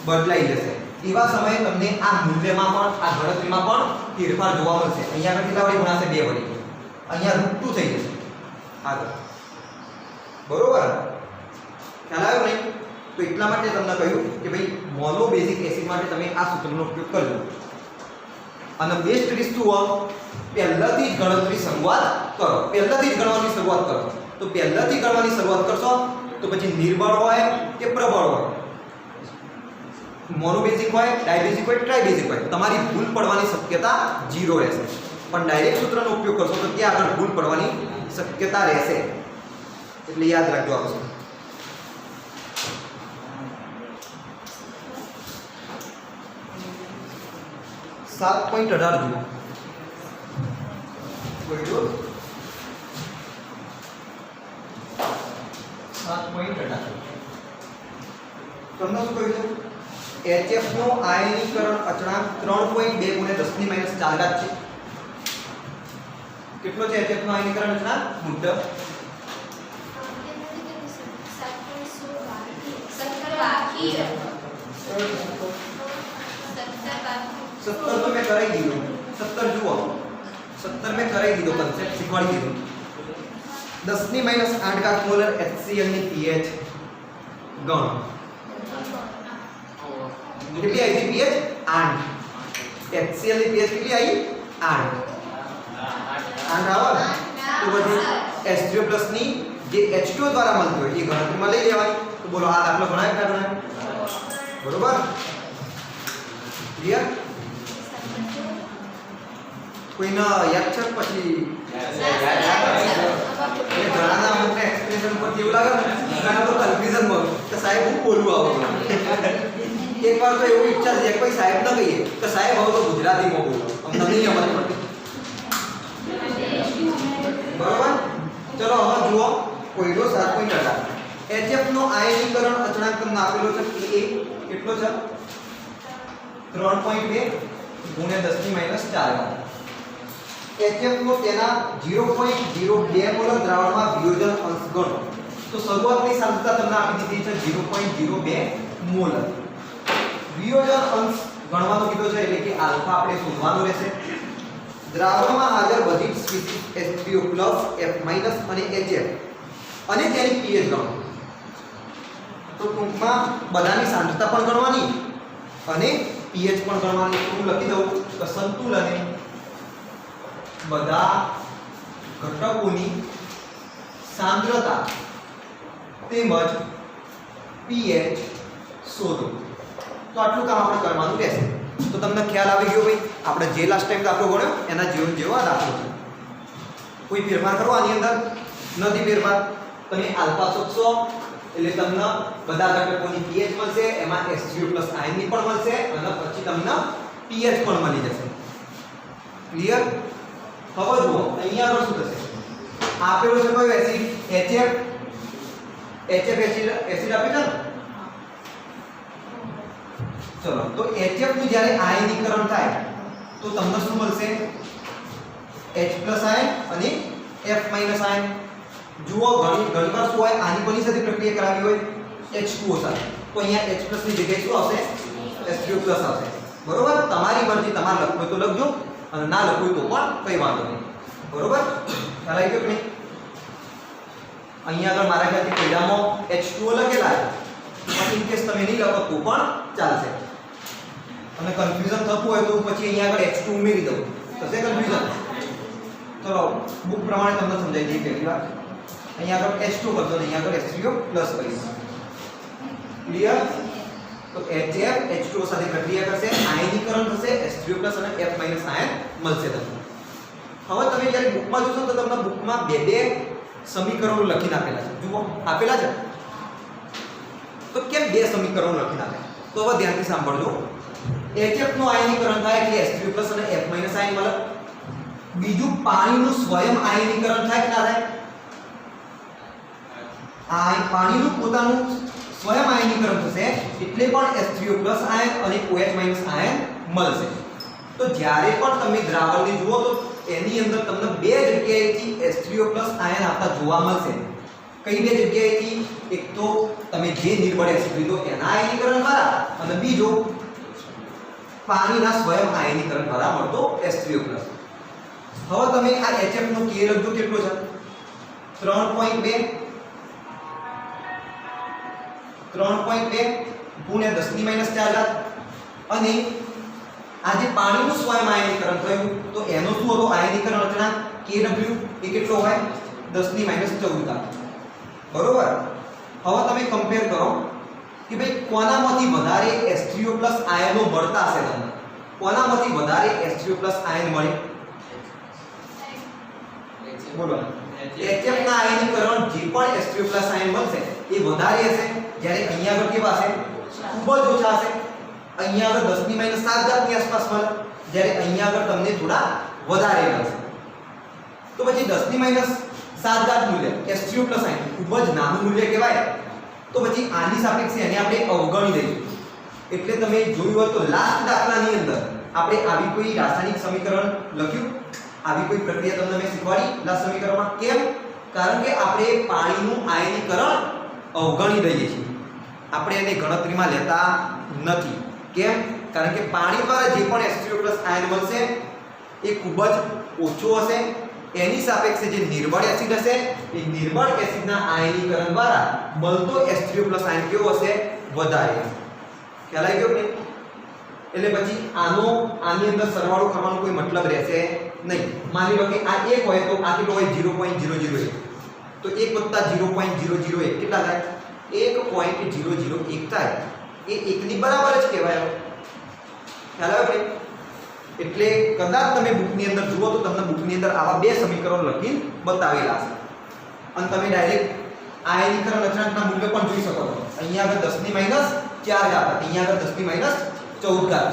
[SPEAKER 1] બદલાઈ જશે એવા સમયે તમને આ મૂલ્યમાં પણ આ ગણતરીમાં પણ ફેરફાર જોવા મળશે અહીંયા પર કેટલા વડે ગુણાશે 2 વડે અહીંયા √2 થઈ જશે આગળ બરોબર ખ્યાલ આવ્યો નહીં તો એટલા માટે તમને કહ્યું કે ભાઈ મોનોબેઝિક એસિડ માટે તમે આ સૂત્રનો ઉપયોગ કરજો અને બેસ્ટ રીત શું હોય પહેલાથી જ ગણતરી શરૂઆત કરો પહેલાથી જ ગણવાની શરૂઆત કરો તો પહેલાથી ગણવાની શરૂઆત કરશો તો પછી નિર્બળ હોય કે પ્રબળ હોય મોનોબેઝિક હોય ડાયબેઝિક હોય ટ્રાઇબેઝિક હોય તમારી ભૂલ પડવાની શક્યતા 0 રહેશે પણ ડાયરેક્ટ સૂત્રનો ઉપયોગ કરશો તો ત્યાં આગળ ભૂલ પડવાની શક્યતા રહેશે એટલે યાદ રાખજો આ વસ્તુ 7.18 જુઓ કોઈ જો 7.18 તમને શું કહ્યું છે HF નો આયનીકરણ અચળાંક 3.2 × 10 - 4 છે કેટલો છે HF નો આયનીકરણ અચળાંક મુદ્દા 70 तो मैं कराई दी 70 जुओ 70 में कराई दी कंसेप्ट शिखवाड़ी दी 10 ની -8 का मोलर HCl ની pH ગણ કેટલી આવી pH 8 HCl ની pH કેટલી આવી 8 આવે તો પછી H3+ ની જે H2 દ્વારા મળતી હોય એ ગણતરીમાં લઈ લેવાની તો બોલો આ દાખલો ગણાય કે ના ગણાય બરોબર ક્લિયર કોઈના યાદ છે પછી ઘણાના અમુકને એક્સપ્રેશન પરથી એવું લાગે ને ઘણા તો કન્ફ્યુઝન માં કે સાહેબ હું બોલવું આવું એકવાર તો એવું ઈચ્છા છે કોઈ સાહેબ ન કહીએ કે સાહેબ હવે તો ગુજરાતીમાં બોલો અમને નહીં સમજ પડતી બરોબર ચલો હવે જુઓ કોઈનો 7.18 HF નો આયનીકરણ અચળાંક તમને આપેલો છે કે કેટલો છે 3.2 ગુણ્યા 10 ની -4 HF નો તેના 0.02 મોલ દ્રાવણમાં વિયોજન અંશ ગણો તો શરૂઆતની સાંદ્રતા તમને આપી દીધી છે 0.02 મોલ વિયોજન અંશ ગણવાનો કીધો છે એટલે કે આલ્ફા આપણે શોધવાનો રહેશે દ્રાવણમાં હાજર બધી સ્પીસીસ H3O+ F- અને HF અને તેની pH ગણો તો ટૂંકમાં બધાની સાંદ્રતા પણ ગણવાની અને pH પણ ગણવાની તો હું લખી દઉં કે સંતુલને બધા ઘટકોની સાંદ્રતા તેમજ pH શોધો તો આટલું કામ આપણે કરવાનું રહેશે તો તમને ખ્યાલ આવી ગયો ભાઈ આપણે જે લાસ્ટ ટાઈમ દાખલો ગણ્યો એના જેવો આ દાખલો છે કોઈ ફેરફાર કરો આની અંદર નથી ફેરફાર તમે આલ્ફા શોધશો એટલે તમને બધા ઘટકોની pH મળશે એમાં H3O+ આયનની પણ મળશે અને પછી તમને pH પણ મળી જશે ક્લિયર હવે જુઓ અહીંયા આગળ શું થશે આપેલું છે કોઈ એસિડ HF એસિડ આપે છે ને ચલો તો HF નું જ્યારે આયનીકરણ થાય તો તમને શું મળશે H+ આયન અને F- આયન જુઓ ઘણીવાર શું હોય આની કોની સાથે પ્રક્રિયા કરાવી હોય H2O સાથે તો અહીંયા H+ ની જગ્યાએ શું આવશે H3O+ આવશે બરોબર તમારી મરજી તમારે લખવું હોય તો લખજો અને ના લખવું તો પણ કઈ વાંધો નહીં બરોબર ખ્યાલ આવી ગયો કે નહીં અહીંયા આગળ મારા ખ્યાલથી પહેલામાં H2O લખેલા છે પણ ઇન કેસ તમે નહીં લખો તો પણ ચાલશે અને કન્ફ્યુઝન થતું હોય તો પછી અહીંયા આગળ H2 ઉમેરી દઉં થશે કન્ફ્યુઝન ચલો બુક પ્રમાણે તમને સમજાઈ દઈએ પહેલી વાર અહીંયા આગળ H2 કરજો અને અહીંયા આગળ H3O+ કરીશ ક્લિયર તો HF H2O સાથે પ્રક્રિયા કરશે આયનીકરણ થશે H3O+ અને F- આયન મળશે તમને હવે તમે જ્યારે બુકમાં જોશો તો તમને બુકમાં બે સમીકરણો લખીને આપેલા છે જુઓ આપેલા છે તો કેમ બે સમીકરણો લખીને આપે તો હવે ધ્યાનથી સાંભળજો HF નું આયનીકરણ થાય એટલે H3O+ અને F- આયન મળે બીજું પાણીનું સ્વયં આયનીકરણ થાય કે ના થાય પાણીનું પોતાનું સ્વયં આયનીકરણ થશે એટલે પણ H3O+ આયન અને OH- આયન મળશે તો જ્યારે પણ તમે દ્રાવણને જુઓ તો એની અંદર તમને બે જગ્યાએથી H3O+ આયન આવતા જોવા મળશે કઈ બે જગ્યાએથી એક તો તમે જે નિર્બળ એસિડ લીધો એના આયનીકરણ દ્વારા અને બીજો પાણીના સ્વયં આયનીકરણ દ્વારા મળતો H3O+. હવે તમે આ HF નો K લખજો કેટલો છે 3.2 ગુણ્યા 10 ની -4 અને આ જે પાણીનું સ્વયં આયનીકરણ થયું તો એનો શું હતો આયનીકરણ અચળાંક Kw એ કેટલો હોય 10 ની -14 બરોબર હવે તમે કમ્પેર કરો કે ભાઈ કોનામાંથી વધારે H3O+ આયનો મળતા હશે તમને કોનામાંથી વધારે H3O+ આયન મળે બોલો HF ના આયનીકરણ જે પણ H3O+ આયન મળશે એ વધારે હશે જ્યારે અહીંયા આગળ કેવા હશે ખૂબ જ ઓછા હશે અહીંયા આગળ 10 ની -7 ની આસપાસ મળે જ્યારે અહીંયા આગળ તમને થોડા વધારે મળશે તો પછી 10 ની -7 મૂલ્ય H3O+ આયન ખૂબ જ નાનું મૂલ્ય કહેવાય તો પછી આની સાપેક્ષે એને આપણે અવગણી દઈશું એટલે તમે જોયું હોય તો લાસ્ટ દાખલાની અંદર આપણે આવી કોઈ રાસાયણિક સમીકરણ લખ્યું આવી કોઈ પ્રક્રિયા તમને મેં શીખવાડી લાસ્ટ સમીકરણમાં કેમ કારણ કે આપણે પાણીનું આયનીકરણ અવગણી દઈએ છીએ આપણે એને ગણતરીમાં લેતા નથી કેમ કારણ કે પાણી દ્વારા જે પણ H3O+ આયન મળશે એ ખૂબ જ ઓછો હશે એની સાપેક્ષે જે નિર્બળ એસિડ હશે એ નિર્બળ એસિડના આયનીકરણ દ્વારા મળતો H3O+ આયન કેવો હશે વધારે ખ્યાલ આવી ગયો કે એટલે પછી આની અંદર સરવાળો કરવાનો કોઈ મતલબ રહેશે નહીં માની લો કે આ 1 હોય તો આ કેટલો હોય 0.001 તો 1 + 0.001 કેટલા થાય 1.001 થાય એ 1 ની બરાબર જ કહેવાય ખ્યાલ આવે એટલે કદાચ તમે બુકની અંદર જુઓ તો તમને બુકની અંદર આવા બે સમીકરણો લખીને બતાવેલા છે અને તમે ડાયરેક્ટ આયનીકરણ અચળાંકના મૂલ્ય પણ જોઈ શકો છો અહીંયા આગળ 10 ની 4 ઘાત અહીંયા આગળ 10 ની માઈનસ 14 ઘાત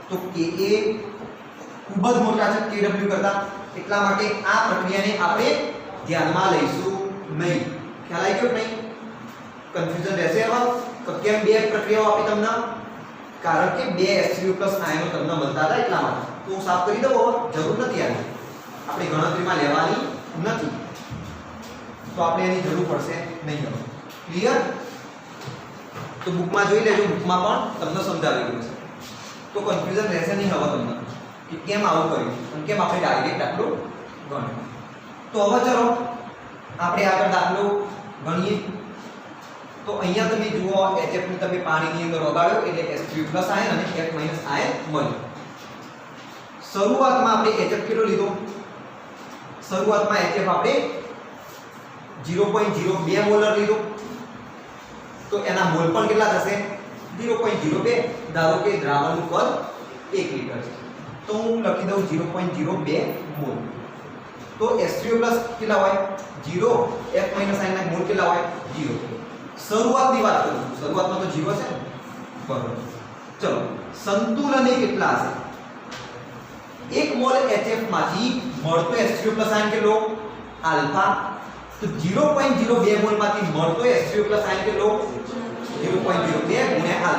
[SPEAKER 1] તો કે એ ખૂબ જ મોટા છે કેડબલ્યુ કરતા એટલા માટે આ પ્રક્રિયાને આપણે ધ્યાનમાં લઈશું નહીં ખ્યાલ આવી ગયો નહીં કન્ફ્યુઝન રહેશે હવે તો કેમ બે પ્રક્રિયાઓ આપી તમને કારણ કે બે H3O+ આયનો તમને મળતા હતા એટલા માટે તો હું સાફ કરી દઉં જરૂર નથી આની આપણે ગણતરીમાં લેવાની નથી તો આપણે એની જરૂર પડશે નહીં હવે ક્લિયર તો બુકમાં જોઈ લેજો બુકમાં પણ તમને સમજાવેલું છે તો કન્ફ્યુઝન રહેશે નહીં હવે તમને કે કેમ આવું કર્યું અને કેમ આપણે ડાયરેક્ટ દાખલો ગણ્યો તો હવે ચલો આપણે આગળ દાખલો ગણીએ તો અહીંયા તમે જુઓ HF ને તમે પાણીની અંદર ઓગાળ્યો એટલે H3O+ આયન અને F- આયન મળ્યું શરૂઆતમાં આપણે HF કેટલો લીધો શરૂઆતમાં HF આપણે 0.02 મોલર લીધો તો એના મોલ પણ કેટલા થશે 0.02 ધારો કે દ્રાવણનું કદ 1 લિટર છે તો હું લખી દઉં 0.02 મોલ તો H3O+ કેટલા હોય 0 F- આયનના મોલ કેટલા હોય 0 શરૂઆતની વાત કરું છું શરૂઆતમાં તો 0 છે બરાબર ચલો સંતુલન કેટલા હશે 1 મોલ HF માંથી મળતો H3O+ આયન કેટલો આલ્ફા તો 0.02 મોલ માંથી મળતો H3O+ આયન કેટલો 0.02 ગુણ્યા આલ્ફા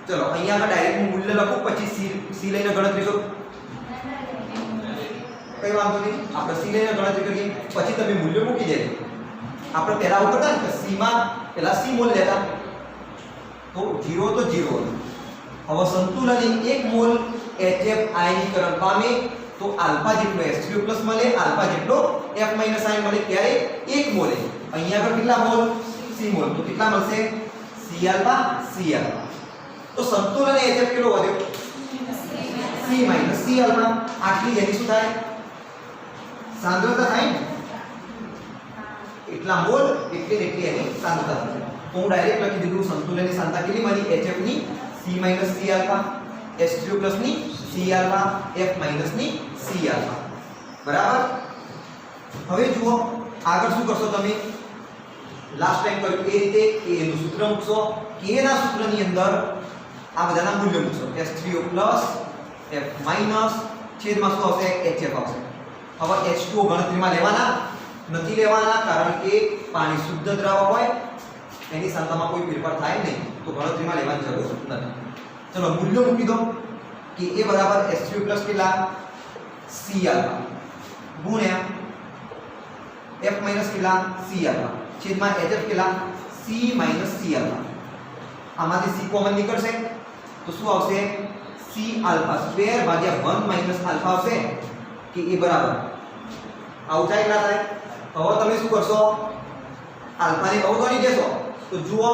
[SPEAKER 1] ચલો અહીંયા આગળ ડાયરેક્ટ મૂલ્ય લખું પછી સી લઈને ગણતરી કરું કઈ વાંધો નહીં આપણે સી લઈને ગણતરી કરીએ પછી તમે મૂલ્ય મૂકી દેજો આપણે પહેલા આવું કરતા ને કે સી માં પહેલા સી મોલ લેતા તો 0 તો 0 હવે સંતુલન 1 મોલ HF આયનીકરણ પામે તો આલ્ફા જેટલો H3O+ મળે આલ્ફા જેટલો F- આયન મળે ત્યારે 1 મોલ અહીંયા આગળ કેટલા મોલ C મોલ તો કેટલા મળશે C આલ્ફા તો સંતુલન HF કેટલો વધ્યો C આલ્ફા આટલી એની શું થાય સાંદ્રતા થાય ને એટલા મોલ એટલી એની સાંદ્રતા થશે તો હું ડાયરેક્ટ લખી દીધું સંતુલનની સાંદ્રતા કેટલી મળી HF ની C આલ્ફા H3O+ ની C આલ્ફા F- ની C આલ્ફા બરાબર હવે જુઓ આગળ શું કરશો તમે લાસ્ટ ટાઈમ કર્યું એ રીતે K નું સૂત્ર મૂકશો K ના સૂત્રની અંદર આ બધાના મૂલ્ય મૂકશો H3O+ F- છેદમાં શું આવશે HF આવશે હવે H2O ગણતરીમાં લેવાના નથી લેવાના કારણ કે પાણી શુદ્ધ દ્રાવક હોય એની સાંદ્રતામાં કોઈ ફેરફાર થાય નહીં તો ગણતરીમાં લેવાની જરૂર નથી ચલો મૂલ્ય મૂકી દો કે A બરાબર H3O+ કેટલા C આલ્ફા ગુણ્યા F- કેટલા C આલ્ફા છેદમાં HF કેટલા C આલ્ફા આમાંથી C કોમન નીકળશે તો શું આવશે C આલ્ફા સ્ક્વેર ભાગ્યા 1 આલ્ફા આવશે કે A બરાબર આવું થાય કેટલા થાય હવે તમે શું કરશો આલ્ફાને અવગણી દેશો તો જુઓ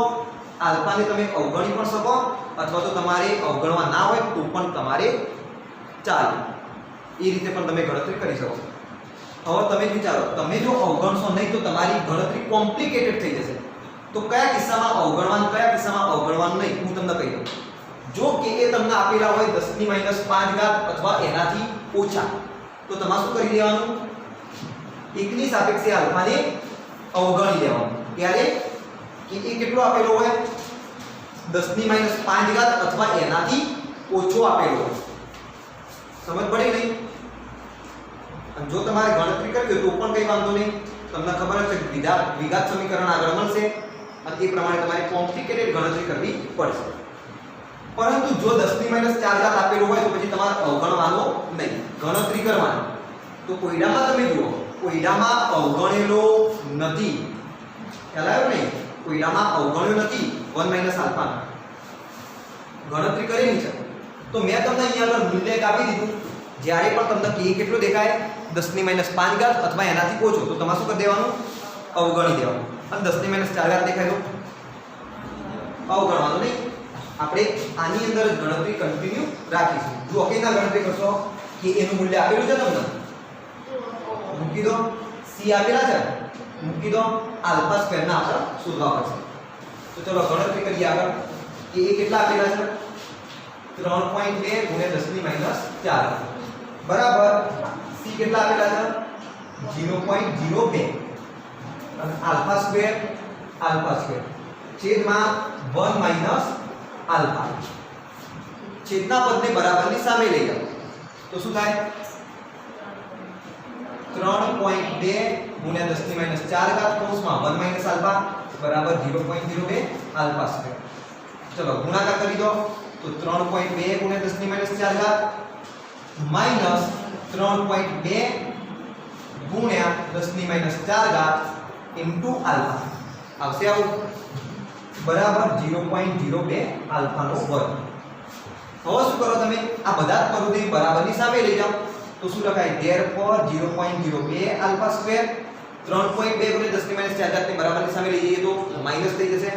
[SPEAKER 1] આલ્ફાને તમે અવગણી પણ શકો અથવા તો તમારે અવગણવા ના હોય તો પણ તમારે ચાલે એ રીતે પણ તમે ગણતરી કરી શકો હવે તમે વિચારો તમે જો અવગણશો નહીં તો તમારી ગણતરી કોમ્પ્લિકેટેડ થઈ જશે તો કયા કિસ્સામાં અવગણવાનું કયા કિસ્સામાં અવગણવાનું નહીં હું તમને કહી દઉં જો કે એ તમને આપેલા હોય 10 ની -5 ઘાત અથવા એનાથી ઓછા તો તમારે શું કરી દેવાનું એકની સાપેક્ષે આલ્ફાને અવગણી દેવાનું ત્યારે કે એ કેટલો આપેલો હોય 10 ની -5 ઘાત અથવા એનાથી ઓછો આપેલો હોય સમજ પડી નહીં અને જો તમારે ગણતરી કરવી હોય તો પણ કઈ વાંધો નહીં તમને ખબર છે કે દ્વિઘાત સમીકરણ આગળ મળશે અને એ પ્રમાણે તમારે કોમ્પ્લિકેટેડ ગણતરી કરવી પડશે પરંતુ જો 10 ની -4 ઘાત આપેલો હોય તો પછી તમારે અવગણવાનો નહીં ગણતરી કરવાની તો કોયડામાં તમે જુઓ કોયડામાં અવગણેલો નથી ખ્યાલ આવ્યો નહીં કોયડામાં અવગણ્યો નથી 1 આલ્ફા ગણતરી કરેલી છે તો મેં તમને અહીંયા આગળ મૂલ્ય આપી દીધું જ્યારે પણ તમને k કેટલો દેખાય 10 ની -5 ઘાત અથવા એનાથી ઓછો તો તમારે શું કરી દેવાનું અવગણી દેવાનું અને 10 ની -4 ઘાત દેખાય તો અવગણવાનું નહીં આપણે આની અંદર જ ગણતરી કન્ટિન્યુ રાખીશું જો કેના ગણતરી કરશો કે એનું મૂલ્ય આપેલું છે તમને મૂકી દો c આપેલા છે મૂકી દો આલ્ફા સ્ક્વેર ના આપણે શોધવા પડશે તો ચલો ગણતરી કરીએ આગળ કે એ કેટલા આપેલા છે 3.2 ગુણ્યા 10 ની -4 બરાબર c કેટલા આપેલા છે 0.02 અને આલ્ફા સ્ક્વેર છેદમાં 1 માઈનસ આલ્ફા છેદના પદને બરાબરની સામે લઈ જાઓ તો શું થાય 3.2 ગુણ્યા 10 ની માઈનસ 4 ઘાત કૌંસમાં 1 માઈનસ આલ્ફા બરાબર 0.02 આલ્ફા સ્ક્વેર ચલો ગુણાકાર કરી દો તો 3.2 ગુણ્યા 10 ની માઈનસ 4 ઘાત માઈનસ 3.2 ગુણ્યા 10 ની માઈનસ 4 ઘાત ઇન્ટુ આલ્ફા આવશે આવું બરાબર 0.02 આલ્ફા નો વર્ગ હવે શું કરો તમે આ બધા જ પદોને બરાબરની સામે લઈ જાઓ તો શું લખાય therefore 0.02 આલ્ફા સ્ક્વેર 3.2 ગુણ્યા 10 ની માઈનસ 4 ઘાત ને બરાબરની સામે લઈ જઈએ તો માઈનસ થઈ જશે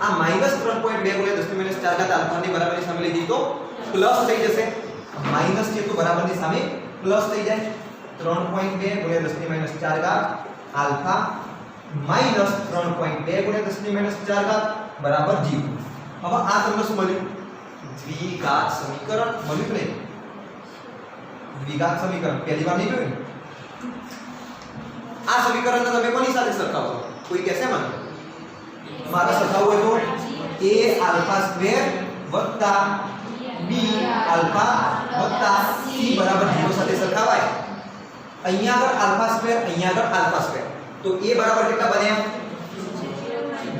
[SPEAKER 1] આ માઈનસ 3.2 ગુણ્યા 10 ની માઈનસ 4 ઘાત આલ્ફા ની બરાબરની સામે લઈ જઈએ તો પ્લસ થઈ જશે માઈનસ છે તો બરાબરની સામે પ્લસ થઈ જાય 3.2 ગુણ્યા 10 ની માઈનસ 4 ઘાત આલ્ફા માઈનસ 3.2 ગુણ્યા 10 ની માઈનસ 4 ઘાત બરાબર 0 હવે આ તમને શું મળ્યું દ્વિઘાત સમીકરણ મળ્યું કે નહીં દ્વિઘાત સમીકરણ પહેલી વાર નહીં જોયું આ સમીકરણને તમે કોની સાથે સરખાવો કોઈ કહેશે મને મારે સરખાવવું હોય તો a આલ્ફા સ્ક્વેર વત્તા b આલ્ફા વત્તા c બરાબર 0 સાથે સરખાવાય અહીંયા આગળ આલ્ફા સ્ક્વેર અહીંયા આગળ આલ્ફા સ્ક્વેર તો a બરાબર કેટલા બન્યા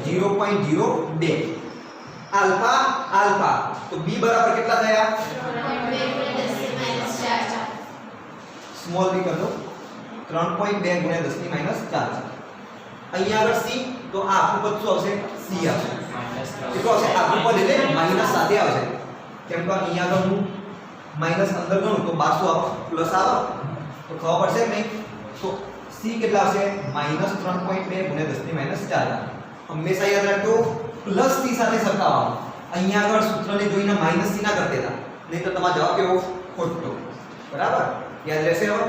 [SPEAKER 1] 0.02 આલ્ફા આલ્ફા તો b બરાબર કેટલા થયા સ્મોલ b કર દો 3.2 ગુણ્યા 10 ની માઈનસ 4 અહીંયા આગળ c તો આ આખું પદ શું આવશે c આવશે કેટલું આવશે આખું પદ એટલે માઈનસ સાથે આવશે કેમ કે અહીંયા આગળ હું માઈનસ અંદર ગણું તો 12 શું આવે પ્લસ આવે તો ખબર પડશે કે નહીં તો c કેટલા આવશે -3.2 ગુણ્યા 10 ની માઈનસ 4 હંમેશા યાદ રાખજો પ્લસ c સાથે સરખાવવાનું અહીંયા આગળ સૂત્રને જોઈને માઈનસ c ના કરતા હતા નહીં તો તમારો જવાબ કેવો ખોટો બરાબર યાદ રહેશે હવે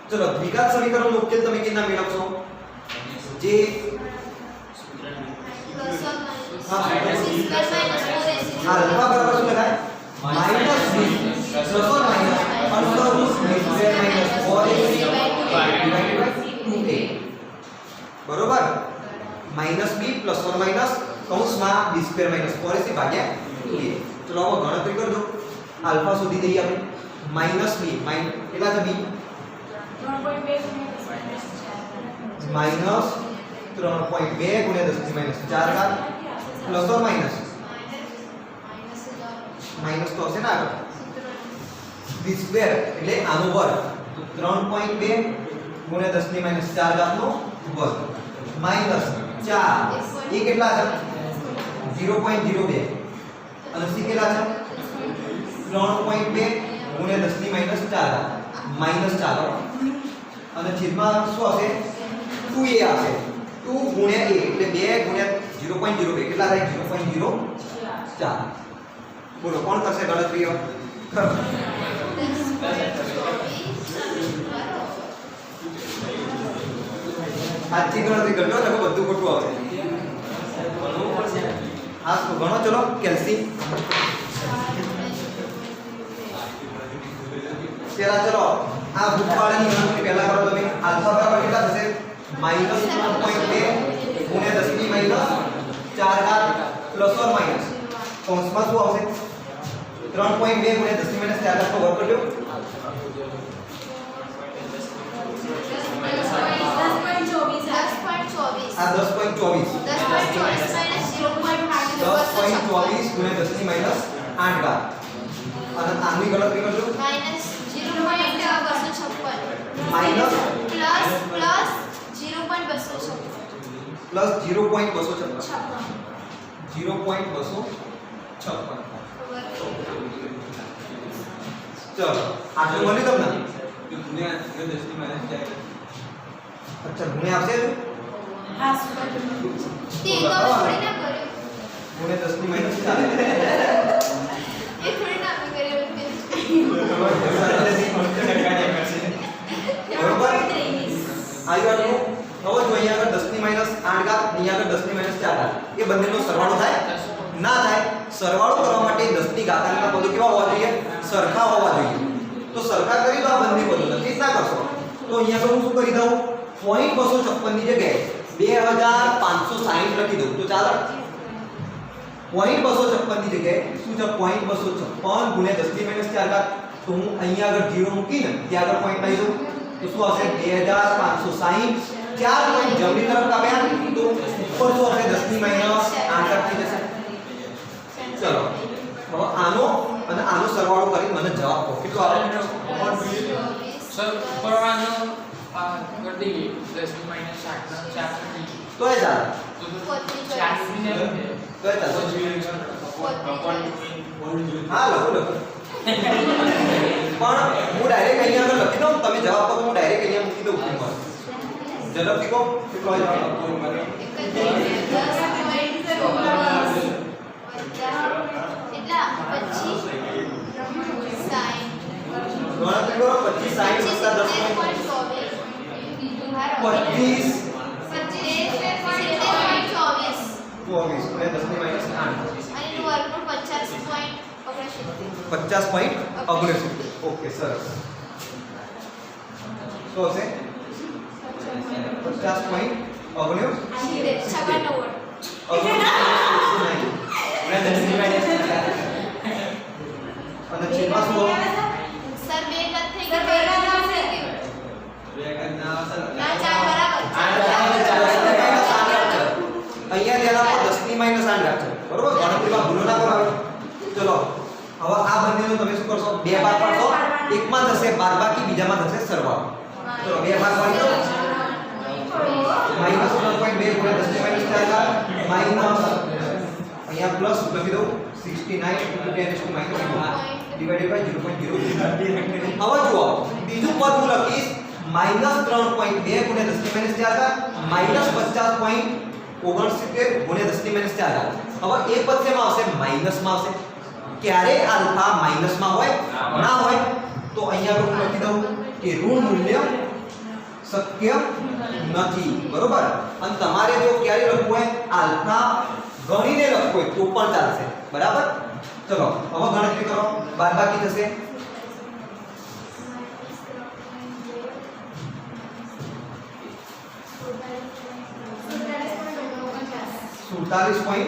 [SPEAKER 1] ચલો દ્વિઘાત સમીકરણનો ઉકેલ તમે કેના મેળવશો જે આલ્ફા બરાબર શું લખાય minus b plus or minus under root b square minus 4ac divided by 2a બરોબર minus b plus or minus કૌંસમાં b સ્ક્વેર માઈનસ 4ac ભાગ્યા 2a ચલો હવે ગણતરી કરજો આલ્ફા શોધી દઈએ આપણે માઈનસ b કેટલા છે b માઈનસ 3.2 ગુણ્યા 10 ની માઈનસ 4 ઘાત પ્લસ ઓર માઈનસ માઈનસ તો હશે ને આગળ b સ્ક્વેર એટલે આનો વર્ગ તો 3.2 ગુણ્યા 10 ની માઈનસ 4 ઘાત નો વર્ગ માઈનસ 4 એ કેટલા છે 0.02 અને c કેટલા છે 3.2 ગુણ્યા 10 ની માઈનસ 4 ઘાત માઈનસ 4 અને છેદમાં શું આવશે 2a આવશે 2 ગુણ્યા a એટલે 2 ગુણ્યા 0.02 કેટલા થાય 0.04 બોલો કોણ કરશે ગણતરીઓ આજથી ગણતરી કરજો ને બધું ખોટું આવશે હા તો ગણો ચલો કેલ્સી પેલા ચલો આ ભૂતકાળની ગણતરી પહેલા કરો તમે આલ્ફા બરાબર કેટલા થશે -3.2 ગુણ્યા 10 ની માઈનસ 4 ઘાત પ્લસ ઓર માઈનસ કૌંસમાં શું આવશે 3.2 ગુણ્યા 10 ની માઈનસ 4 ઘાત નો વર્ગ કરજો આ 10.24 ગુણ્યા 10 ની માઈનસ 8 ઘાત અને આની ગણતરી કરજો
[SPEAKER 2] માઈનસ
[SPEAKER 1] પ્લસ 0.256 ચલો આટલું મળ્યું તમને અચ્છા ગુણે આપશે ગુણે 10 ની માઈનસ 4 બરોબર આવ્યું હવે જો અહીંયા આગળ 10 ની માઈનસ 8 ઘાત અહીંયા આગળ 10 ની માઈનસ 4 ઘાત એ બંનેનો સરવાળો થાય ના થાય સરવાળો કરવા માટે 10 ની ઘાતાંકના પદો કેવા હોવા જોઈએ સરખા હોવા જોઈએ તો સરખા કરી દો આ બંને પદો નથી ના કરશો તો અહીંયા આગળ હું શું કરી દઉં 0.256 ની જગ્યાએ 2560 લખી દઉં તો ચાલે. 0.256 ની જગ્યાએ શું છે 0.256 ગુણ્યા 10 ની માઈનસ 4 ઘાત. તો હું અહીંયા આગળ 0 મૂકીને ત્યાં આગળ પોઈન્ટ લાવી દઉં તો શું આવશે 2560. 4 પોઈન્ટ જમણી તરફ કાપ્યા તો ઉપર શું આવશે 10 ની માઈનસ 8 થઈ જશે. ચલો હવે આનો અને આનો સરવાળો કરી મને જવાબ કહો કેટલો આવે.
[SPEAKER 2] સર ઉપરવાનો કરી દઈએ 10 ની માઈનસ 8 ના 4
[SPEAKER 1] તો એ ચાલે.
[SPEAKER 2] તો 4 ને
[SPEAKER 1] તો એ ચાલે. હા લખો લખો. પણ હું ડાયરેક્ટ અહીંયા આગળ લખી દઉં તમે જવાબ તો હું ડાયરેક્ટ અહીંયા મૂકી દઉં ઉપર. ઝડપથી કહો કેટલો આવે. ગણતરી કરો 25 50.69 ઓકે સરસ. શું હશે 50.69 અને છેલ્લા શું
[SPEAKER 3] સર બે કદ થઈ ગઈ બે કદ આવશે
[SPEAKER 1] બે કદ ના આવશે
[SPEAKER 3] ના 4 બરાબર
[SPEAKER 1] અહીંયા તેના પર 10 ની માઈનસ 8 રાખજો બરોબર. ગણતરીમાં ભૂલો ના કરાવો. ચલો હવે આ બંનેનો તમે શું કરશો બે ભાગ પાડશો. એકમાં થશે બાદબાકી બીજામાં થશે સરવાળો. ચલો બે ભાગ પાડી દો. માઈનસ 1.2 ગુણ્યા 10 ની માઈનસ 4 ઘાત માઈનસ અહીંયા પ્લસ લખી દઉં 69 × 10 ડિવાઇડેડ બાય 0.0. હવે જુઓ બીજું પદ હું લખીશ -3.2 ગુણ્યા 10 ની માઈનસ 4 ઘાત -50.69 ગુણ્યા 10 ની માઈનસ 4 ઘાત. હવે એ પદ શેમાં આવશે માઈનસમાં આવશે. ક્યારે આલ્ફા માઈનસમાં હોય ના હોય તો અહીંયા હું લખી દઉં કે ઋણ મૂલ્ય શક્ય નથી બરોબર. અને તમારે જો ક્યારે લખવું હોય આલ્ફા ગણીને લખવું હોય તો પણ ચાલશે બરાબર. ચલો હવે ગણતરી કરો બાદબાકી થશે 47.49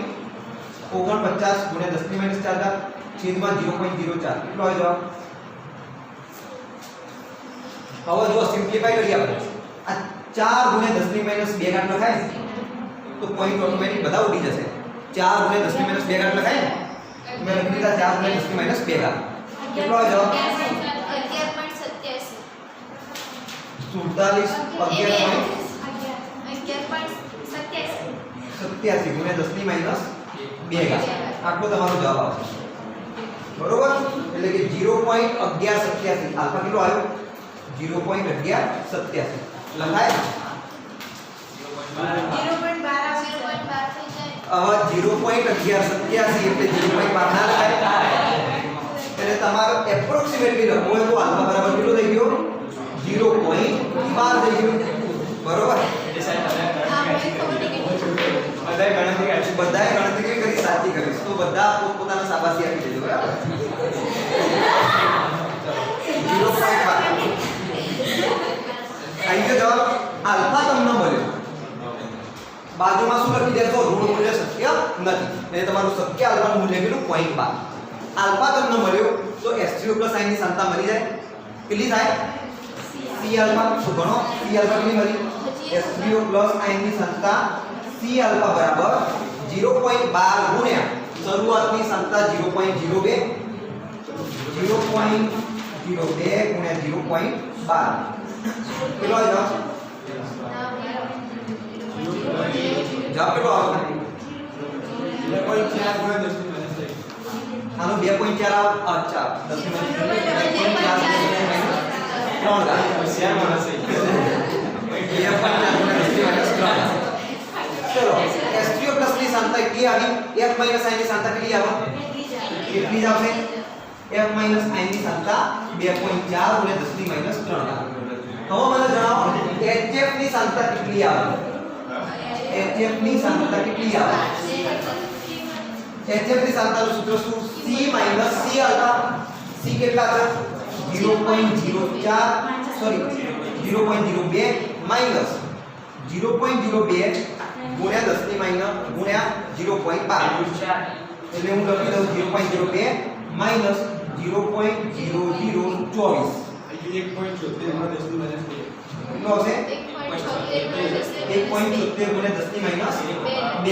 [SPEAKER 1] ગુણ્યા 10 ની માઈનસ 4 ઘાત છેદમાં 0.04 કેટલો આવે જવાબ. હવે જો સિમ્પ્લિફાઈ કરીએ આપણે આ 4 ગુણ્યા 10 ની માઈનસ 2 ઘાત લખાય તો પોઈન્ટ ઓટોમેટિક બધા ઉડી જશે. 4 ગુણ્યા 10 ની માઈનસ 2 ઘાત લખાય મેં લખી દીધા 4 ગુણ્યા 10 ની માઈનસ 2 ઘાત કેટલો આવે જવાબ 11.87 ગુણ્યા 10 ની માઈનસ 2 ઘાત આટલો તમારો જવાબ આવશે બરોબર. એટલે કે 0.1187 આલ્ફા કેટલો આવ્યો 0.1187 લખાય. હવે 0.1187 એટલે 0.12 ના લખાય. એટલે તમારો એપ્રોક્સિમેટલી લખવું હોય તો આલ્ફા બરાબર કેટલો થઈ ગયો 0.12 થઈ ગયો બરોબર. બધાએ ગણતરી કરી સાચી કરીશ તો બધા પોતાના શાબાશી આપી દેજો બરાબર. 0.12 અહીં કે જવાબ આલ્ફા તમને મળ્યો. બાજુમાં શું લખી દેશો ઋણ મૂલ્ય શક્ય નથી એટલે તમારું શક્ય આલ્ફાનું મૂલ્ય કેટલું 0.12. આલ્ફા તમને મળ્યો તો H3O sin ની સંતા મળી જાય કેટલી થાય C આલ્ફા. તો ગણો C આલ્ફા કેટલી મળી H3O sin ની સંતા C આલ્ફા બરાબર 0.12 ગુણ્યા શરૂઆતની સંતા 0.02 ગુણ્યા 0.12 કેટલો આવ્યો જવાબ કેટલો આવે 2.4 આનો 2.4 આવે. અચ્છા 10 ની માઈનસ 3 ચલો H3O ની સાંતા કેટલી આવી F i ની સાંતા કેટલી આવે કેટલી જ આવશે F i ની સાંતા 2.4 ગુણ્યા 10 ની માઈનસ 3 હવે મને જણાવો HF ની સાંતા કેટલી આવે HF ની સાંતા કેટલી આવે HF ની સાંતાનું સૂત્ર શું C minus C alpha C કેટલા છે 0.04 સોરી 0.02 માઈનસ 0.02 ગુણ્યા 10 ની માઈનસ ગુણ્યા 0.12 એટલે હું લખી દઉં 0.02 માઈનસ 0.0024 કેટલો હશે 1.76 ગુણ્યા 10 ની માઈનસ 2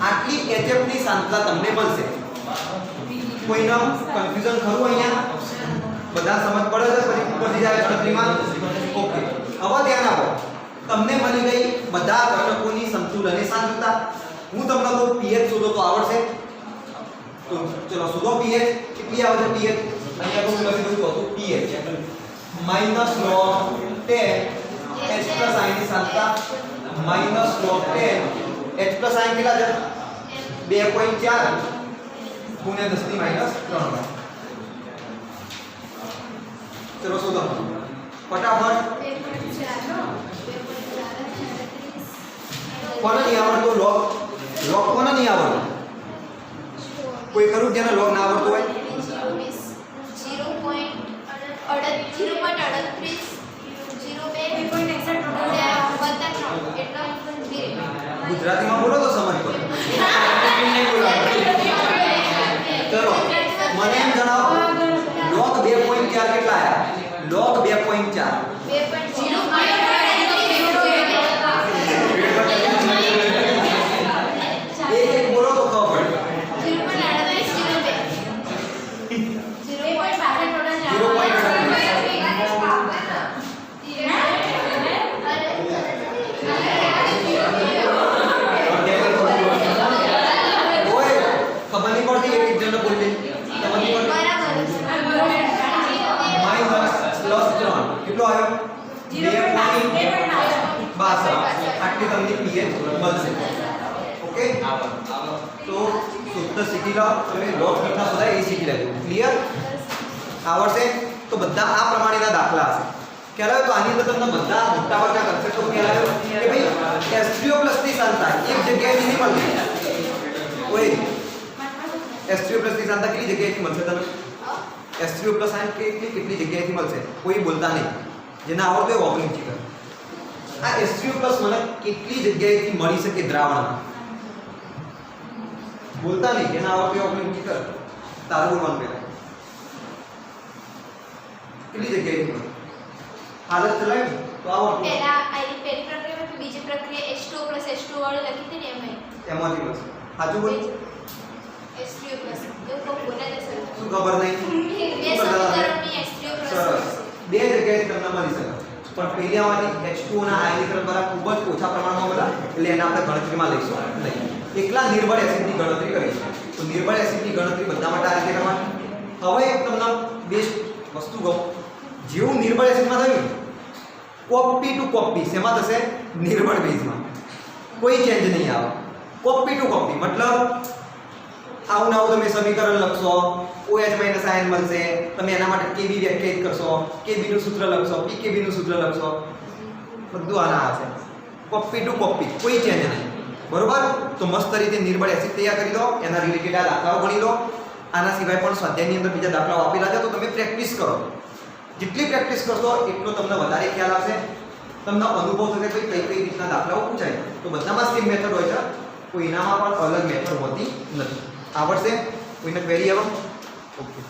[SPEAKER 1] આટલી HF ની સાંદ્રતા તમને મળશે કોઈનો કન્ફ્યુઝન ખરું અહીંયા બધા સમજ પડે છે પછી ઉપરથી જાય ગણતરીમાં ઓકે હવે ધ્યાન આપો તમને મળી ગઈ બધા ઘટકોની સંતુલનની સાંદ્રતા હું તમને કહું pH શોધો તો આવડશે તો ચલો શોધો pH કેટલી આવશે pH અહીંયા તો હું લખી દઉં છું pH minus log 10 H plus I ની સાંદ્રતા minus log 10 H plus I કેટલા છે 2.4 ગુણ્યા 10 ની માઈનસ 3 ચલો શોધો ફટાફટ કોને નહીં આવડતું log કોને નહીં આવડતું કોઈ ખરું જેને log ના આવડતું હોય
[SPEAKER 3] 0.68
[SPEAKER 1] ગુજરાતીમાં બોલો તો સમજ પડે ચલો મને એમ જણાવો log 2.4 કેટલા આયા log 2.4 એક બોલો તો ખબર પડે 0.38 ખબર નહીં પડતી એક જણને બોલી ખબર નહીં પડતી માઈનસ પ્લસ 3 કેટલો આવ્યો 2.62 આટલી તમને pH મળશે ઓકે તો સૂત્ર શીખી લો તમે log કેટલા શોધાય એ શીખી લેજો ક્લિયર આવડશે તો બધા આ પ્રમાણેના દાખલા હશે ખ્યાલ આવ્યો તો આની અંદર તમને બધા મોટા ભાગના કન્સેપ્ટો ખ્યાલ આવ્યો કે ભાઈ H3O+ ની સાંદ્રતા એક જગ્યાએથી નહીં મળતી કોઈ H3O+ ની સાંદ્રતા કેટલી જગ્યાએથી મળશે તમને H3O+ આયન કેટલી જગ્યાએથી મળશે કોઈ બોલતા નહીં જેને આવડતું હોય ઓપનિંગ ચીકર આ H3O+ મને કેટલી જગ્યાએથી મળી શકે દ્રાવણમાં બોલતા નહીં જેને આવડતું હોય ઓપનિંગ ચીકર તારું બોલવાનું પહેલા કેટલી જગ્યાએથી મળે હાલત ચલાય તો આવડતું
[SPEAKER 3] પહેલા આની પહેલી પ્રક્રિયા પછી બીજી પ્રક્રિયા H2O + H2 વાળી લખી હતી ને
[SPEAKER 1] એમાંથી મળશે સાચું બોલ
[SPEAKER 3] H3O+ એવું કોઈ બોલે છે સર
[SPEAKER 1] શું ખબર નહીં
[SPEAKER 3] બે સમીકરણની H3O+
[SPEAKER 1] સરસ બે જગ્યાએથી તમને મળી શકે પણ પહેલામાંથી H2O ના આયનીકરણ દ્વારા ખૂબ જ ઓછા પ્રમાણમાં મળે એટલે એને આપણે ગણતરીમાં લઈશું નહીં એકલા નિર્બળ એસિડની ગણતરી કરીશું તો નિર્બળ એસિડની ગણતરી બધા માટે આ રીતે કરવાની હવે એક તમને બેસ્ટ વસ્તુ કહું જેવું નિર્બળ એસિડમાં થયું કોપી ટુ કોપી શેમાં થશે નિર્બળ બેઝમાં કોઈ ચેન્જ નહીં આવે કોપી ટુ કોપી મતલબ આવું ના આવું તમે સમીકરણ લખશો OH- આયન મળશે તમે એના માટે Kb વ્યાખ્યાયિત કરશો Kb નું સૂત્ર લખશો Pkb નું સૂત્ર લખશો બધું આના હશે કોપી ટુ કોપી કોઈ ચેન્જ નહીં બરોબર તો મસ્ત રીતે નિર્બળ એસિડ તૈયાર કરી દો એના રિલેટેડ આ દાખલાઓ ગણી લો આના સિવાય પણ સ્વાધ્યાયની અંદર બીજા દાખલાઓ આપેલા છે તો તમે પ્રેક્ટિસ કરો જેટલી પ્રેક્ટિસ કરશો એટલો તમને વધારે ખ્યાલ આવશે તમને અનુભવ થશે કે કઈ કઈ રીતના દાખલાઓ પૂછાય તો બધામાં સેમ મેથડ હોય છે કોઈનામાં પણ અલગ મેથડ હોતી નથી આવડશે કોઈને ક્વેરી આવો ઓકે